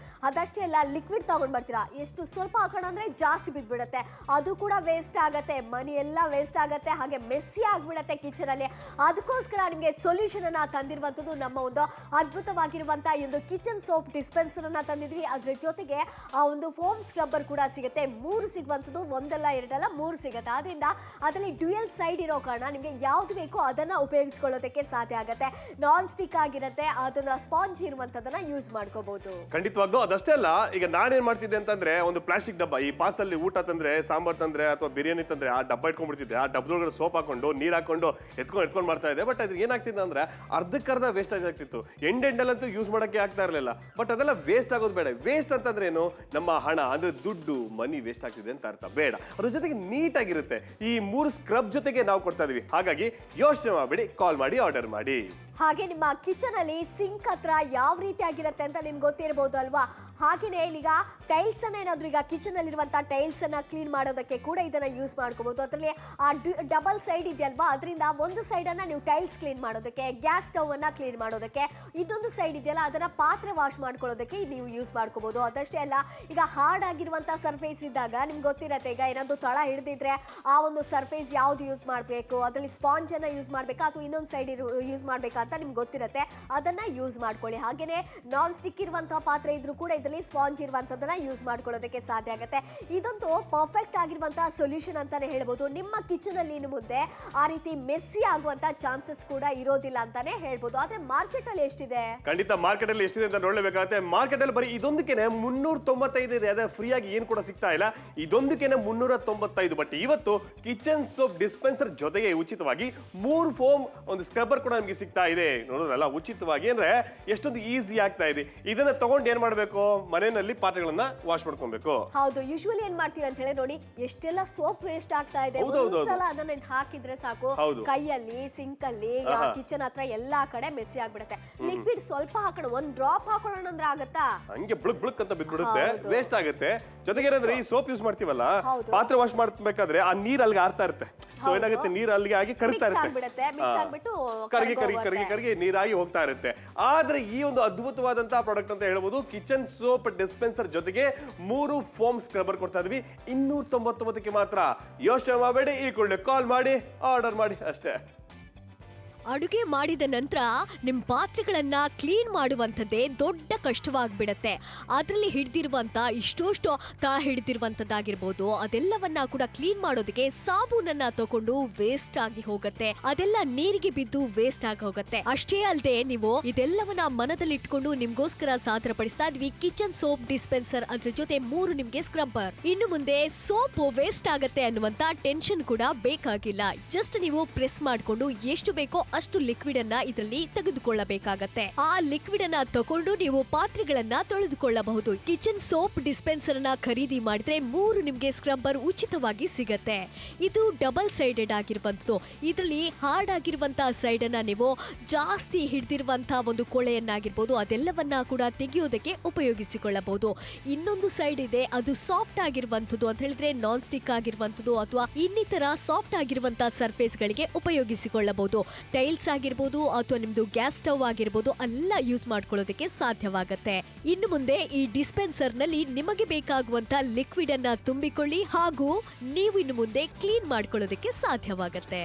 ಅದಷ್ಟೇ ಅಲ್ಲ, ಲಿಕ್ವಿಡ್ ತಗೊಂಡ್ ಬರ್ತೀರಾ, ಎಷ್ಟು ಸ್ವಲ್ಪ ಹಾಕೋಣ ಅಂದ್ರೆ ಜಾಸ್ತಿ ಬಿದ್ಬಿಡುತ್ತೆ, ಅದು ಕೂಡ ವೇಸ್ಟ್ ಆಗತ್ತೆ. ಮನಿ ಎಲ್ಲ ವೇಸ್ಟ್ ಆಗತ್ತೆ, ಹಾಗೆ ಮೆಸ್ಸಿ ಆಗ್ಬಿಡತ್ತೆ ಕಿಚನ್ ಅಲ್ಲಿ. ಅದಕ್ಕೋಸ್ಕರ ನಿಮಗೆ ಸೊಲ್ಯೂಷನ್ ಅನ್ನ ತಂದಿರುವಂತದ್ದು ನಮ್ಮ ಒಂದು ಅದ್ಭುತವಾಗಿರುವಂತಹ ಈ ಒಂದು ಕಿಚನ್ ಸೋಪ್ ಡಿಸ್ಪೆನ್ಸರ್ ಅನ್ನ ತಂದಿದ್ವಿ. ಅದ್ರ ಜೊತೆಗೆ ಆ ಒಂದು ಫೋಮ್ ಸ್ಕ್ರಬ್ಬರ್ ಕೂಡ ಸಿಗುತ್ತೆ. 3 ಸಿಗುವಂತದ್ದು, ಒಂದಲ್ಲ ಎರಡಲ್ಲ 3 ಸಿಗುತ್ತೆ. ಆದ್ರಿಂದ ಅದರಲ್ಲಿ ಡ್ಯುಯಲ್ ಸೈಡ್ ಇರೋ ಕಾರಣ ನಿಮಗೆ ಯಾವ್ದು ಬೇಕೋ ಅದನ್ನ ಉಪಯೋಗಿಸ್ಕೊಳ್ಳೋದಕ್ಕೆ ಸಾಧ್ಯ ಆಗುತ್ತೆ. ನಾನ್ ಸ್ಟಿಕ್ ಆಗಿರುತ್ತೆ, ಅದನ್ನ ಸ್ಪಾಂಜ್ ಇರುವಂತದನ್ನ ಯೂಸ್ ಮಾಡ್ಕೋಬಹುದು. ಖಂಡಿತವಾಗ್ಲೂ ಅದಷ್ಟೇ ಅಲ್ಲ, ಈಗ ನಾನೇನ್ ಮಾಡ್ತಿದ್ದೆ ಅಂತಂದ್ರೆ ಒಂದು ಪ್ಲಾಸ್ಟಿಕ್ ಡಬ್ಬ, ಈ ಪಾಸಲ್ಲಿ ಊಟ ತಂದ್ರೆ, ಸಾಂಬಾರ್ ತಂದ್ರೆ ಅಥವಾ ಬಿರಿಯಾನಿ ತಂದ್ರೆ ಆ ಡಬ್ಬ ಇಟ್ಕೊಂಡ್ಬಿಡ್ತಿದ್ದೆ. ಆ ಡಬ್ಬದೊಳಗಡೆ ಸೋಪ್ ಹಾಕೊಂಡು ನೀರ್ ಹಾಕೊಂಡು ಎತ್ಕೊಂಡು ಮಾಡ್ತಾ ಇದೆ. ಬಟ್ ಅದ್ರ ಏನಾಗ್ತಿದೆ ಅಂದ್ರೆ ಅರ್ಧಕ್ಕರ್ಧ ವೇಸ್ಟೇಜ್ ಆಗ್ತಿತ್ತು. ಎಂಡಲ್ಲಂತೂ ಯೂಸ್ ಮಾಡಕ್ಕೆ ಆಗ್ತಾ ಇರಲಿಲ್ಲ. ಬಟ್ ಅದೆಲ್ಲ ವೇಸ್ಟ್ ಆಗೋದು ಬೇಡ. ವೇಸ್ಟ್ ಅಂತಂದ್ರೆ ಏನು, ನಮ್ಮ ಹಣ ಅಂದ್ರೆ ದುಡ್ಡು, ಮನಿ ವೇಸ್ಟ್ ಆಗ್ತಿದೆ ಅಂತ ಅರ್ಥ ಬೇಡ. ಅದ್ರ ಜೊತೆಗೆ ನೀಟ್ ಆಗಿರುತ್ತೆ. ಈ 3 ಸ್ಕ್ರಬ್ ಜೊತೆಗೆ ನಾವು ಕೊಡ್ತಾ ಇದೀವಿ. ಹಾಗಾಗಿ ಯೋಚನೆ ಮಾಡಬೇಡಿ, ಕಾಲ್ ಮಾಡಿ ಆರ್ಡರ್ ಮಾಡಿ. ಹಾಗೆ ನಿಮ್ಮ ಕಿಚನ್ ಅಲ್ಲಿ ಸಿಂಕ್ ಹತ್ರ ಯಾವ ರೀತಿ ಆಗಿರುತ್ತೆ ಅಂತ ನಿಮ್ಗೆ ಗೊತ್ತಿರಬಹುದು ಅಲ್ವಾ. ಹಾಗೆಯೇ ಈಗ ಟೈಲ್ಸ್ ಅನ್ನ ಏನಾದ್ರು ಈಗ ಕಿಚನ್ ಅಲ್ಲಿರುವಂತಹ ಟೈಲ್ಸ್ ಅನ್ನ ಕ್ಲೀನ್ ಮಾಡೋದಕ್ಕೆ ಕೂಡ ಇದನ್ನ ಯೂಸ್ ಮಾಡ್ಕೋಬಹುದು. ಅದರಲ್ಲಿ ಆ ಡಬಲ್ ಸೈಡ್ ಇದೆಯಲ್ವಾ, ಅದರಿಂದ ಒಂದು ಸೈಡ್ ಅನ್ನ ನೀವು ಟೈಲ್ಸ್ ಕ್ಲೀನ್ ಮಾಡೋದಕ್ಕೆ, ಗ್ಯಾಸ್ ಸ್ಟವ್ ಅನ್ನ ಕ್ಲೀನ್ ಮಾಡೋದಕ್ಕೆ, ಇನ್ನೊಂದು ಸೈಡ್ ಇದೆಯಲ್ಲ ಅದನ್ನ ಪಾತ್ರೆ ವಾಶ್ ಮಾಡ್ಕೊಳ್ಳೋದಕ್ಕೆ ನೀವು ಯೂಸ್ ಮಾಡ್ಕೋಬಹುದು. ಅದಷ್ಟೇ ಅಲ್ಲ, ಈಗ ಹಾರ್ಡ್ ಆಗಿರುವಂತಹ ಸರ್ಫೇಸ್ ಇದ್ದಾಗ ನಿಮ್ಗೆ ಗೊತ್ತಿರತ್ತೆ, ಈಗ ಏನಾದ್ರು ತಳ ಹಿಡಿದಿದ್ರೆ ಆ ಒಂದು ಸರ್ಫೇಸ್ ಯಾವ್ದು ಯೂಸ್ ಮಾಡಬೇಕು, ಅದರಲ್ಲಿ ಸ್ಪಾಂಜ್ ಅನ್ನ ಯೂಸ್ ಮಾಡಬೇಕಾ ಅಥವಾ ಇನ್ನೊಂದು ಸೈಡ್ ಯೂಸ್ ಮಾಡಬೇಕಾ ಅಂತ ನಿಮ್ಗೆ ಗೊತ್ತಿರತ್ತೆ, ಅದನ್ನ ಯೂಸ್ ಮಾಡ್ಕೊಳ್ಳಿ. ಹಾಗೇನೆ ನಾನ್ ಸ್ಟಿಕ್ ಇರುವಂತಹ ಪಾತ್ರೆ ಇದ್ರೂ ಕೂಡ ಇದರಲ್ಲಿ ಸ್ಪಾಂಜ್ ಇರುವಂತದನ್ನ ಯೂಸ್ ಮಾಡ್ಕೊಳ್ಳೋದಕ್ಕೆ ಸಾಧ್ಯ ಆಗುತ್ತೆ. ಇದೊಂದು ಪರ್ಫೆಕ್ಟ್ ಆಗಿರುವಂತಹ ಸೊಲ್ಯೂಷನ್ ಅಂತಾನೆ ಹೇಳ್ಬೋದು. ನಿಮ್ಮ ಕಿಚನ್ ಅಲ್ಲಿ ಇನ್ನು ಮುಂದೆ ಆ ರೀತಿ ಮೆಸ್ಸಿ ಆಗುವಂತ ಚಾನ್ಸಸ್ ಕೂಡ ಇರೋದಿಲ್ಲ ಅಂತಾನೆ ಹೇಳ್ಬೋದು. ಆದ್ರೆ ಮಾರ್ಕೆಟ್ ಅಲ್ಲಿ ಎಷ್ಟಿದೆ? ಖಂಡಿತ ಮಾರ್ಕೆಟ್ ಅಲ್ಲಿ ಎಷ್ಟಿದೆ ಅಂತ ನೋಡ್ಲೇಬೇಕಾಗುತ್ತೆ. ಮಾರ್ಕೆಟ್ ಅಲ್ಲಿ ಬರೀ ಇದೊಂದಕ್ಕೇನೆ 395 ಇದೆ. ಅದೇ ಫ್ರೀ ಆಗಿ ಏನು ಕೂಡ ಸಿಗ್ತಾ ಇಲ್ಲ. ಇದೊಂದಕ್ಕೇನೆ 395. ಬಟ್ ಇವತ್ತು ಕಿಚನ್ ಸೋಪ್ ಡಿಸ್ಪೆನ್ಸರ್ ಜೊತೆಗೆ ಉಚಿತವಾಗಿ 3 ಫೋಮ್ ಒಂದು ಸ್ಕ್ರಬ್ಬರ್ ಕೂಡ ನಮಗೆ ಸಿಗ್ತಾ ಇದೆ. ನೋಡೋದಲ್ಲ, ಉಚಿತವಾಗಿ ಅಂದ್ರೆ ಎಷ್ಟೊಂದು ಈಸಿ ಆಗ್ತಾ ಇದೆ. ಇದನ್ನ ತಗೊಂಡು ಏನ್ ಮಾಡ್ಬೇಕು, ಮನೆಯಲ್ಲಿ ಪಾತ್ರೆಗಳನ್ನ ವಾಶ್ ಮಾಡ್ಕೊಬೇಕು. ಹೌದು, ಯೂಶುವಲಿ ಏನ್ ಮಾಡ್ತೀವಿ ಅಂತ ಹೇಳಿ ನೋಡಿ, ಎಷ್ಟೆಲ್ಲ ಸೋಪ್ ವೇಸ್ಟ್ ಆಗ್ತಾ ಇದೆ. ಒಂದ್ಸಲ ಅದನ್ನ ಹಾಕಿದ್ರೆ ಸಾಕು, ಕೈಯಲ್ಲಿ, ಸಿಂಕ್ ಅಲ್ಲಿ, ಕಿಚನ್ ಹತ್ರ ಎಲ್ಲಾ ಕಡೆ ಮೆಸ್ಸಿ ಆಗ್ಬಿಡುತ್ತೆ. ಲಿಕ್ವಿಡ್ ಸ್ವಲ್ಪ ಹಾಕೋಣ, ಒಂದ್ ಡ್ರಾಪ್ ಹಾಕೋಣ ಅಂದ್ರೆ ಆಗತ್ತಾ, ಹಂಗೆ ಬುಳುಕ್ ಬುಳುಕ್ ಅಂತ ಬಿದ್ಬಿಡುತ್ತೆ, ವೇಸ್ಟ್ ಆಗುತ್ತೆ. ಜೊತೆಗೆ ಏನಂದ್ರೆ ಈ ಸೋಪ್ ಯೂಸ್ ಮಾಡ್ತೀವಲ್ಲ, ಪಾತ್ರೆ ವಾಶ್ ಮಾಡ್ಬೇಕಾದ್ರೆ ಆ ನೀರ್ ಅಲ್ಲಿಗೆ ಆರ್ತಾ ಇರುತ್ತೆ. ಸೊ ಏನಾಗುತ್ತೆ, ನೀರ್ ಅಲ್ಲಿಗೆ ಆಗಿ ಕರಿತಾ ಇರುತ್ತೆ, ಕರಗಿ ನೀರಾಗಿ ಹೋಗ್ತಾ ಇರುತ್ತೆ. ಆದ್ರೆ ಈ ಒಂದು ಅದ್ಭುತವಾದಂತಹ ಪ್ರಾಡಕ್ಟ್ ಅಂತ ಹೇಳ್ಬೋದು, ಕಿಚನ್ ಸೋಪ್ ಡಿಸ್ಪೆನ್ಸರ್ ಜೊತೆಗೆ 3 ಫೋಮ್ ಸ್ಕ್ರಬ್ಬರ್ ಕೊಡ್ತಾ ಇದೀವಿ 299ಕ್ಕೆ ಮಾತ್ರ. ಯೋಚನೆ ಮಾಡಬೇಡಿ, ಈ ಕೂಡಲೇ ಕಾಲ್ ಮಾಡಿ ಆರ್ಡರ್ ಮಾಡಿ ಅಷ್ಟೇ. ಅಡುಗೆ ಮಾಡಿದ ನಂತರ ನಿಮ್ಮ ಪಾತ್ರೆಗಳನ್ನ ಕ್ಲೀನ್ ಮಾಡುವಂಥದ್ದೇ ದೊಡ್ಡ ಕಷ್ಟವಾಗ್ಬಿಡತ್ತೆ. ಅದರಲ್ಲಿ ಹಿಡಿದಿರುವಂತ ಇಷ್ಟೋಷ್ಟು ತಾ ಹಿಡಿದಿರುವಂತದ್ದಾಗಿರ್ಬೋದು, ಅದೆಲ್ಲವನ್ನ ಕೂಡ ಕ್ಲೀನ್ ಮಾಡೋದಕ್ಕೆ ಸಾಬೂನನ್ನ ತಗೊಂಡು ವೇಸ್ಟ್ ಆಗಿ ಹೋಗುತ್ತೆ. ಅದೆಲ್ಲ ನೀರಿಗೆ ಬಿದ್ದು ವೇಸ್ಟ್ ಆಗಿ ಹೋಗುತ್ತೆ. ಅಷ್ಟೇ ಅಲ್ಲದೆ ನೀವು ಇದೆಲ್ಲವನ್ನ ಮನದಲ್ಲಿಟ್ಕೊಂಡು ನಿಮ್ಗೋಸ್ಕರ ಸಾದರಪಡಿಸ್ತಾ ಇದ್ವಿ ಕಿಚನ್ ಸೋಪ್ ಡಿಸ್ಪೆನ್ಸರ್, ಅದ್ರ ಜೊತೆ 3 ನಿಮ್ಗೆ ಸ್ಕ್ರಬ್ಬರ್. ಇನ್ನು ಮುಂದೆ ಸೋಪ್ ವೇಸ್ಟ್ ಆಗತ್ತೆ ಅನ್ನುವಂತ ಟೆನ್ಷನ್ ಕೂಡ ಬೇಕಾಗಿಲ್ಲ. ಜಸ್ಟ್ ನೀವು ಪ್ರೆಸ್ ಮಾಡ್ಕೊಂಡು ಎಷ್ಟು ಬೇಕೋ ಅಷ್ಟು ಲಿಕ್ವಿಡ್ ಅನ್ನ ಇದರಲ್ಲಿ ತೆಗೆದುಕೊಳ್ಳಬೇಕಾಗತ್ತೆ. ಆ ಲಿಕ್ವಿಡ್ ಅನ್ನ ತಗೊಂಡು ನೀವು ಪಾತ್ರೆಗಳನ್ನ ತೊಳೆದುಕೊಳ್ಳಬಹುದು. ಕಿಚನ್ ಸೋಪ್ ಡಿಸ್ಪೆನ್ಸರ್ ಅನ್ನ ಖರೀದಿ ಮಾಡಿದ್ರೆ 3 ನಿಮ್ಗೆ ಸ್ಕ್ರಬ್ಬರ್ ಉಚಿತವಾಗಿ ಸಿಗತ್ತೆ. ಇದು ಡಬಲ್ ಸೈಡೆಡ್ ಆಗಿರುವಂತದ್ದು. ಇದರಲ್ಲಿ ಹಾರ್ಡ್ ಆಗಿರುವಂತಹ ಸೈಡ್ ಅನ್ನ ನೀವು ಜಾಸ್ತಿ ಹಿಡಿದಿರುವಂತಹ ಒಂದು ಕೊಳೆಯನ್ನಾಗಿರ್ಬೋದು ಅದೆಲ್ಲವನ್ನ ಕೂಡ ತೆಗೆಯೋದಕ್ಕೆ ಉಪಯೋಗಿಸಿಕೊಳ್ಳಬಹುದು. ಇನ್ನೊಂದು ಸೈಡ್ ಇದೆ, ಅದು ಸಾಫ್ಟ್ ಆಗಿರುವಂತದ್ದು ಅಂತ ಹೇಳಿದ್ರೆ ನಾನ್ ಸ್ಟಿಕ್ ಆಗಿರುವಂತದ್ದು ಅಥವಾ ಇನ್ನಿತರ ಸಾಫ್ಟ್ ಆಗಿರುವಂತಹ ಸರ್ಫೇಸ್ ಗಳಿಗೆ ಉಪಯೋಗಿಸಿಕೊಳ್ಳಬಹುದು. ಟೈಲ್ಸ್ ಆಗಿರ್ಬೋದು ಅಥವಾ ನಿಮ್ದು ಗ್ಯಾಸ್ ಸ್ಟವ್ ಆಗಿರ್ಬೋದು ಎಲ್ಲ ಯೂಸ್ ಮಾಡ್ಕೊಳ್ಳೋದಕ್ಕೆ ಸಾಧ್ಯವಾಗುತ್ತೆ. ಇನ್ನು ಮುಂದೆ ಈ ಡಿಸ್ಪೆನ್ಸರ್ ನಲ್ಲಿ ನಿಮಗೆ ಬೇಕಾಗುವಂತ ಲಿಕ್ವಿಡ್ ಅನ್ನ ತುಂಬಿಕೊಳ್ಳಿ ಹಾಗೂ ನೀವು ಇನ್ನು ಮುಂದೆ ಕ್ಲೀನ್ ಮಾಡ್ಕೊಳ್ಳೋದಕ್ಕೆ ಸಾಧ್ಯವಾಗುತ್ತೆ.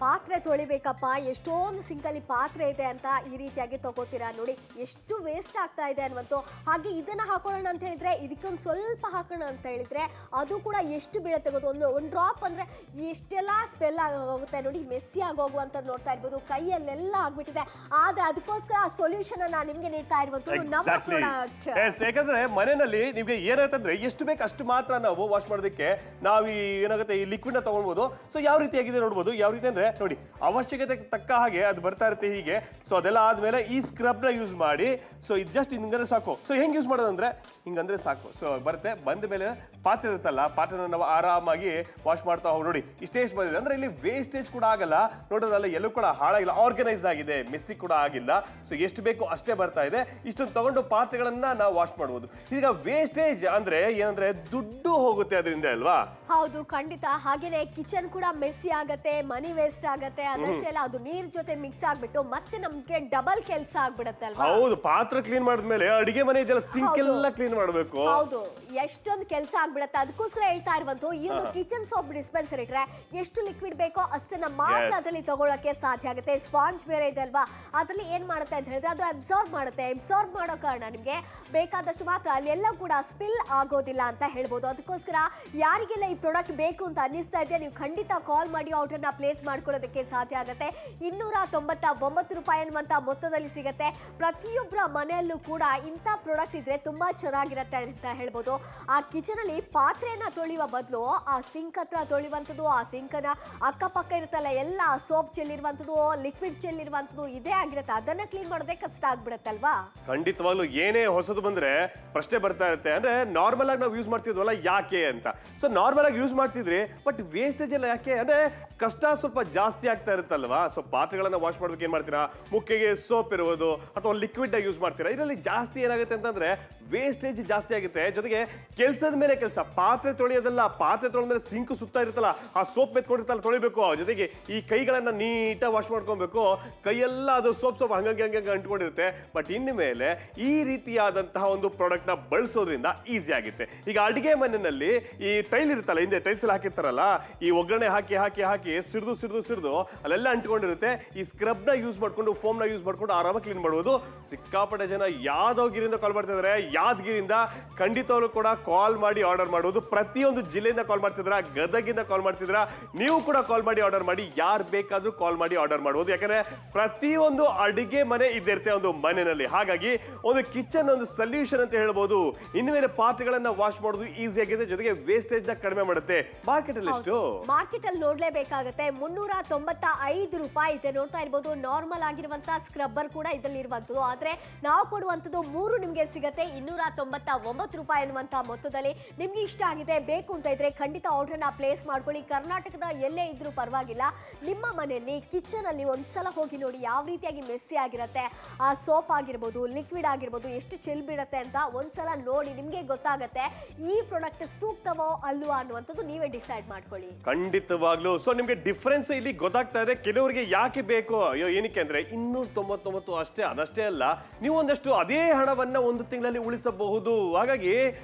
ಪಾತ್ರೆ ತೊಳಿಬೇಕಪ್ಪ, ಎಷ್ಟೊಂದು ಸಿಂಕಲ್ಲಿ ಪಾತ್ರೆ ಇದೆ ಅಂತ ಈ ರೀತಿಯಾಗಿ ತಗೋತೀರಾ ನೋಡಿ, ಎಷ್ಟು ವೇಸ್ಟ್ ಆಗ್ತಾ ಇದೆ ಅನ್ನುವಂತು. ಹಾಗೆ ಇದನ್ನ ಹಾಕೊಳ್ಳೋಣ ಅಂತ ಹೇಳಿದ್ರೆ, ಇದಕ್ಕೊಂದು ಸ್ವಲ್ಪ ಹಾಕೋಣ ಅಂತ ಹೇಳಿದ್ರೆ ಅದು ಕೂಡ ಎಷ್ಟು ಬೀಳುತ್ತೆ ಗೊತ್ತು, ಒಂದು ಡ್ರಾಪ್ ಅಂದ್ರೆ ಎಷ್ಟೆಲ್ಲ ಸ್ಮೆಲ್ ಆಗೋಗುತ್ತೆ ನೋಡಿ, ಮೆಸ್ಸಿ ಆಗೋಗುವಂಥದ್ದು ನೋಡ್ತಾ ಇರ್ಬೋದು. ಕೈಯಲ್ಲೆಲ್ಲ ಆಗ್ಬಿಟ್ಟಿದೆ. ಆದ್ರೆ ಅದಕ್ಕೋಸ್ಕರ ಸೊಲ್ಯೂಷನ್ ಅನ್ನ ನಿಮ್ಗೆ ನೀಡ್ತಾ ಇರುವಂತದ್ದು ನಮ್ಮ ಪ್ರಾಡಕ್ಟ್. ಯಾಕಂದ್ರೆ ಮನೆಯಲ್ಲಿ ನಿಮ್ಗೆ ಏನಾಯ್ತಂದ್ರೆ ಎಷ್ಟು ಬೇಕು ಅಷ್ಟು ಮಾತ್ರ ನಾವು ವಾಶ್ ಮಾಡೋದಕ್ಕೆ ನಾವು ಏನಾಗುತ್ತೆ ಈ ಲಿಕ್ವಿಡ್ ನ ತಗೊಳ್ಬಹುದು. ಸೊ ಯಾವ ರೀತಿಯಾಗಿದೆ ನೋಡ್ಬೋದು. ಯಾವ ರೀತಿ ಅಂದ್ರೆ ನೋಡಿ, ಅವಶ್ಯಕತೆ ತಕ್ಕ ಹಾಗೆ ಅದು ಬರ್ತಾ ಇರುತ್ತೆ ಹೀಗೆ. ಸೊ ಅದೆಲ್ಲ ಆದ್ಮೇಲೆ ಈ ಸ್ಕ್ರಬ್ ನ ಯೂಸ್ ಮಾಡಿ, ಸೊ ಇದು ಜಸ್ಟ್ ಹಿಂಗಂದ್ರೆ ಸಾಕು. ಸೊ ಹೆಂಗ್ ಯೂಸ್ ಮಾಡೋದಂದ್ರೆ ಹಿಂಗಂದ್ರೆ ಸಾಕು. ಸೊ ಬರುತ್ತೆ, ಬಂದ ಮೇಲೆ ಪಾತ್ರೆ ಇರುತ್ತಲ್ಲ ಪಾತ್ರೆನ ನಾವು ಆರಾಮಾಗಿ ವಾಶ್ ಮಾಡ್ತಾ ಹೋಗಿ ನೋಡಿ ಇಷ್ಟೇ ಬಂದಿದೆ ಅಂದ್ರೆ ಇಲ್ಲಿ ವೇಸ್ಟೇಜ್ ಕೂಡ ಆಗಲ್ಲ ನೋಡೋದ್ರಲ್ಲ ಎಲ್ಲೂ ಕೂಡ ಹಾಳಾಗಿಲ್ಲ, ಆರ್ಗನೈಸ್ ಆಗಿದೆ, ಮೆಸ್ಸಿ ಕೂಡ ಆಗಿಲ್ಲ. ಸೊ ಎಷ್ಟು ಬೇಕು ಅಷ್ಟೇ ಬರ್ತಾ ಇದೆ. ಇಷ್ಟೊಂದು ತಗೊಂಡು ಪಾತ್ರೆಗಳನ್ನ ನಾವು ವಾಶ್ ಮಾಡಬಹುದು. ಈಗ ವೇಸ್ಟೇಜ್ ಅಂದ್ರೆ ಏನಂದ್ರೆ ದುಡ್ಡು ಹೋಗುತ್ತೆ ಅದರಿಂದ ಅಲ್ವಾ? ಹೌದು, ಖಂಡಿತ. ಹಾಗೇನೆ ಕಿಚನ್ ಕೂಡ ಮೆಸ್ಸಿ ಆಗತ್ತೆ, ಮನಿ ವೇಸ್ಟ್ ಆಗತ್ತೆ. ಅದಷ್ಟೇ ಅಲ್ಲ, ಅದು ನೀರ್ ಜೊತೆ ಮಿಕ್ಸ್ ಆಗ್ಬಿಟ್ಟು ಮತ್ತೆ ನಮ್ಗೆ ಡಬಲ್ ಕೆಲಸ ಆಗ್ಬಿಡತ್ತೆ ಅಲ್ವಾ? ಹೌದು, ಪಾತ್ರೆ ಕ್ಲೀನ್ ಮಾಡಿದ್ಮೇಲೆ ಅಡಿಗೆ ಮನೆ ಇದೆಲ್ಲ ಸಿಂಕ್ ಎಲ್ಲ ಕ್ಲೀನ್ ಮಾಡಬೇಕು. ಹೌದು, ಎಷ್ಟೊಂದು ಕೆಲಸ ಆಗ್ಬಿಡತ್ತೆ. ಅದಕ್ಕೋಸ್ಕರ ಹೇಳ್ತಾ ಇರುವಂತೂ ಈ ಒಂದು ಕಿಚನ್ ಸೋಪ್ ಡಿಸ್ಪೆನ್ಸರ್ ಇಟ್ರೆ ಎಷ್ಟು ಲಿಕ್ವಿಡ್ ಬೇಕೋ ಅಷ್ಟನ್ನ ಮಾತ್ರ ಅದರಲ್ಲಿ ತಗೊಳಕ್ಕೆ ಸಾಧ್ಯ ಆಗುತ್ತೆ. ಸ್ಪಾಂಜ್ ಬೇರೆ ಇದೆ ಅಲ್ವಾ, ಅದ್ರಲ್ಲಿ ಏನ್ ಮಾಡುತ್ತೆ ಅಂತ ಹೇಳಿದ್ರೆ ಅದು ಅಬ್ಸಾರ್ಬ್ ಮಾಡುತ್ತೆ. ಅಬ್ಸಾರ್ಬ್ ಮಾಡೋ ಕಾರಣ ನಿಮ್ಗೆ ಬೇಕಾದಷ್ಟು ಮಾತ್ರ ಅಲ್ಲೆಲ್ಲ ಕೂಡ ಸ್ಪಿಲ್ ಆಗೋದಿಲ್ಲ ಅಂತ ಹೇಳ್ಬೋದು. ಅದಕ್ಕೋಸ್ಕರ ಯಾರಿಗೆಲ್ಲ ಈ ಪ್ರಾಡಕ್ಟ್ ಬೇಕು ಅಂತ ಅನ್ನಿಸ್ತಾ ಇದೆ, ನೀವು ಖಂಡಿತ ಕಾಲ್ ಮಾಡಿ ಆರ್ಡರ್ನ ಪ್ಲೇಸ್ ಮಾಡ್ಕೊಳ್ಳೋದಕ್ಕೆ ಸಾಧ್ಯ ಆಗುತ್ತೆ. 299 ರೂಪಾಯಿ ಅನ್ನುವಂತ ಮೊತ್ತದಲ್ಲಿ ಸಿಗುತ್ತೆ. ಪ್ರತಿಯೊಬ್ಬರ ಮನೆಯಲ್ಲೂ ಕೂಡ ಇಂಥ ಪ್ರಾಡಕ್ಟ್ ಇದ್ರೆ ತುಂಬಾ ಚೆನ್ನಾಗಿರುತ್ತೆ ಅಂತ ಹೇಳ್ಬೋದು. ಆ ಕಿಚನ್ ಅಲ್ಲಿ ಪಾತ್ರೆನ ತೊಳೆಯುವ ಬದಲು ಆ ಸಿಂಕ್ ಹತ್ರ ತೊಳೆಯುವಂಥದ್ದು, ಆ ಸಿಂಕನ ಅಕ್ಕಪಕ್ಕ ಇರುತ್ತಲ್ಲ ಎಲ್ಲ ಸೋಪ್ ಚೆಲ್ಲಿರುವಂಥದ್ದು, ಲಿಕ್ವಿಡ್ ಚೆಲ್ಲಿರುವಂಥದ್ದು ಇದೇ ಆಗಿರುತ್ತೆ. ಅದನ್ನ ಕ್ಲೀನ್ ಮಾಡೋದೇ ಕಷ್ಟ ಆಗ್ಬಿಡತ್ತಲ್ವಾ? ಖಂಡಿತವಾಗ್ಲೂ ಏನೇ ಹೊಸದು ಬಂದ್ರೆ ಪ್ರಶ್ನೆ ಬರ್ತಾ ಇರುತ್ತೆ. ಅಂದ್ರೆ ನಾರ್ಮಲ್ ಆಗಿ ನಾವು ಯೂಸ್ ಮಾಡ್ತಿದ್ವಲ್ಲ ಯಾಕೆ ಅಂತ. ಸೊ ನಾರ್ಮಲ್ ಆಗಿ ಯೂಸ್ ಮಾಡ್ತಿದ್ರಿ, ಬಟ್ ವೇಸ್ಟೇಜ್ ಎಲ್ಲ ಯಾಕೆ ಅಂದ್ರೆ ಕಷ್ಟ ಸ್ವಲ್ಪ ಜಾಸ್ತಿ ಆಗ್ತಾ ಇರುತ್ತಲ್ವಾ? ಸೊ ಪಾತ್ರೆಗಳನ್ನ ವಾಶ್ ಮಾಡ್ಬೇಕು ಏನ್ ಮಾಡ್ತೀರಾ, ಮುಕ್ಕೆಗೆ ಸೋಪ್ ಇರುವುದು ಅಥವಾ ಲಿಕ್ವಿಡ್ ಯೂಸ್ ಮಾಡ್ತೀರಾ. ಇದರಲ್ಲಿ ಜಾಸ್ತಿ ಏನಾಗುತ್ತೆ ಅಂತಂದ್ರೆ ವೇಸ್ಟೇಜ್ ಜಾಸ್ತಿ ಆಗುತ್ತೆ. ಜೊತೆಗೆ ಕೆಲಸದ ಮೇಲೆ ಕೆಲಸ, ಪಾತ್ರೆ ತೊಳೆಯೋದಲ್ಲ, ಪಾತ್ರೆ ತೊಳೆದ ಮೇಲೆ ಸಿಂಕ್ ಸುತ್ತ ಇರುತ್ತಲ್ಲ ಆ ಸೋಪ್ ಮೆತ್ಕೊಂಡಿರ್ತಲ್ಲ ತೊಳಿಬೇಕು. ಜೊತೆಗೆ ಈ ಕೈಗಳನ್ನ ನೀಟಾಗಿ ವಾಶ್ ಮಾಡ್ಕೊಬೇಕು. ಕೈಯೆಲ್ಲ ಅದು ಸೋಪ್ ಹಂಗಂಗೆ ಅಂಟ್ಕೊಂಡಿರುತ್ತೆ. ಬಟ್ ಇನ್ನು ಮೇಲೆ ಈ ರೀತಿಯಾದಂತಹ ಒಂದು ಪ್ರಾಡಕ್ಟ್ ನ ಬಳಸೋದ್ರಿಂದ ಈಸಿ ಆಗುತ್ತೆ. ಈಗ ಅಡಿಗೆ ಮನೆಯಲ್ಲಿ ಈ ಟೈಲ್ ಇರುತ್ತಲ್ಲ, ಹಿಂದೆ ಟೈಲ್ಸ್ ಎಲ್ಲ ಹಾಕಿರ್ತಾರಲ್ಲ, ಈ ಒಗ್ಗರಣೆ ಹಾಕಿ ಹಾಕಿ ಹಾಕಿ ಸಿಡ್ದು ಅಲ್ಲೆಲ್ಲ ಅಂಟ್ಕೊಂಡಿರುತ್ತೆ. ಈ ಸ್ಕ್ರಬ್ ನ ಯೂಸ್ ಮಾಡ್ಕೊಂಡು, ಫೋಮ್ ನ ಯೂಸ್ ಮಾಡ್ಕೊಂಡು ಆರಾಮಾಗಿ ಕ್ಲೀನ್ ಮಾಡಬಹುದು. ಸಿಕ್ಕಾಪಟ್ಟೆ ಜನ ಯಾದಗಿರಿಯಿಂದ ಕಾಲ್ ಮಾಡ್ತಿದ್ದಾರೆ, ಯಾದಗಿರಿಯಿಂದ ಖಂಡಿತವಾಗ್ಲೂ ಕೂಡ ಕಾಲ್ ಮಾಡಿ ಆರ್ಡರ್ ಮಾಡುವುದು. ಪ್ರತಿಯೊಂದು ಜಿಲ್ಲೆಯಿಂದ ಕಾಲ್ ಮಾಡ್ತಿದ್ರ, ಗದಗಿಂದ ಕಾಲ್ ಮಾಡ್ತಿದ್ರ, ನೀವು ಕೂಡ ಕಾಲ್ ಮಾಡಿ ಆರ್ಡರ್ ಮಾಡಿ. ಯಾರು ಬೇಕಾದ್ರೂ ಕಾಲ್ ಮಾಡಿ ಆರ್ಡರ್ ಮಾಡಬಹುದು. ಯಾಕಂದ್ರೆ ಪ್ರತಿಯೊಂದು ಅಡಿಗೆ ಮನೆ ಇದ್ದಿರುತ್ತೆ ಒಂದು ಮನೆಯಲ್ಲಿ. ಹಾಗಾಗಿ ಒಂದು ಕಿಚನ್ ಒಂದು ಸೊಲ್ಯೂಷನ್ ಅಂತ ಹೇಳ್ಬೋದು. ಇನ್ನು ಮೇಲೆ ಪಾತ್ರೆಗಳನ್ನ ವಾಶ್ ಮಾಡೋದು ಈಸಿ ಆಗಿದೆ, ಜೊತೆಗೆ ವೇಸ್ಟೇಜ್ ನ ಕಡಿಮೆ ಮಾಡುತ್ತೆ. ಮಾರ್ಕೆಟ್ ಅಲ್ಲಿ ಎಷ್ಟು? ಮಾರ್ಕೆಟ್ ಅಲ್ಲಿ ನೋಡ್ಲೇಬೇಕಾಗುತ್ತೆ, 395 ರೂಪಾಯಿ ಇದೆ. ನೋಡ್ತಾ ಇರ್ಬೋದು, ನಾರ್ಮಲ್ ಆಗಿರುವಂತ ಸ್ಕ್ರಬ್ಬರ್ ಕೂಡ ಇದರಲ್ಲಿ ಇರುವಂತದ್ದು. ಆದ್ರೆ ನಾವು ಕೊಡುವಂತದ್ದು 3 ನಿಮ್ಗೆ ಸಿಗುತ್ತೆ 299 ರೂಪಾಯಿ ಅನ್ನುವಂತ ಮೊತ್ತದಲ್ಲಿ. ನಿಮ್ಗೆ ಇಷ್ಟ ಆಗಿದೆ, ಬೇಕು ಅಂತ ಇದ್ರೆ ಖಂಡಿತ ಆರ್ಡರ್ ನ ಪ್ಲೇಸ್ ಮಾಡ್ಕೊಳ್ಳಿ. ಕರ್ನಾಟಕದ ಎಲ್ಲೇ ಇದ್ರೂ ಪರವಾಗಿಲ್ಲ, ನಿಮ್ಮ ಮನೆಯಲ್ಲಿ ಕಿಚನ್ ಅಲ್ಲಿ ಒಂದ್ಸಲ ಹೋಗಿ ನೋಡಿ ಯಾವ ರೀತಿಯಾಗಿ ಮೆಸ್ಸಿ ಆಗಿರುತ್ತೆ. ಆ ಸೋಪ್ ಆಗಿರ್ಬೋದು, ಲಿಕ್ವಿಡ್ ಆಗಿರ್ಬೋದು, ಎಷ್ಟು ಚೆಲ್ ಬಿಡುತ್ತೆ ಅಂತ ಒಂದ್ಸಲ ನೋಡಿ ನಿಮ್ಗೆ ಗೊತ್ತಾಗತ್ತೆ ಈ ಪ್ರಾಡಕ್ಟ್ ಸೂಕ್ತವೋ ಅಲ್ವಾ ಅನ್ನುವಂಥದ್ದು ನೀವೇ ಡಿಸೈಡ್ ಮಾಡ್ಕೊಳ್ಳಿ. ಖಂಡಿತವಾಗ್ಲೂ. ಸೊ ನಿಮ್ಗೆ ಡಿಫ್ರೆನ್ಸ್ ಇಲ್ಲಿ ಗೊತ್ತಾಗ್ತಾ ಇದೆ. ಕೆಲವರಿಗೆ ಯಾಕೆ ಬೇಕು, ಅಯ್ಯೋ ಏನಕ್ಕೆ ಅಂದ್ರೆ 299 ಅಷ್ಟೇ. ಅದಷ್ಟೇ ಅಲ್ಲ, ನೀವು ಒಂದಷ್ಟು ಅದೇ ಹಣವನ್ನ ಒಂದು ತಿಂಗಳಲ್ಲಿ ಉಳಿಸಬಹುದು. ಹಾಗಾಗಿ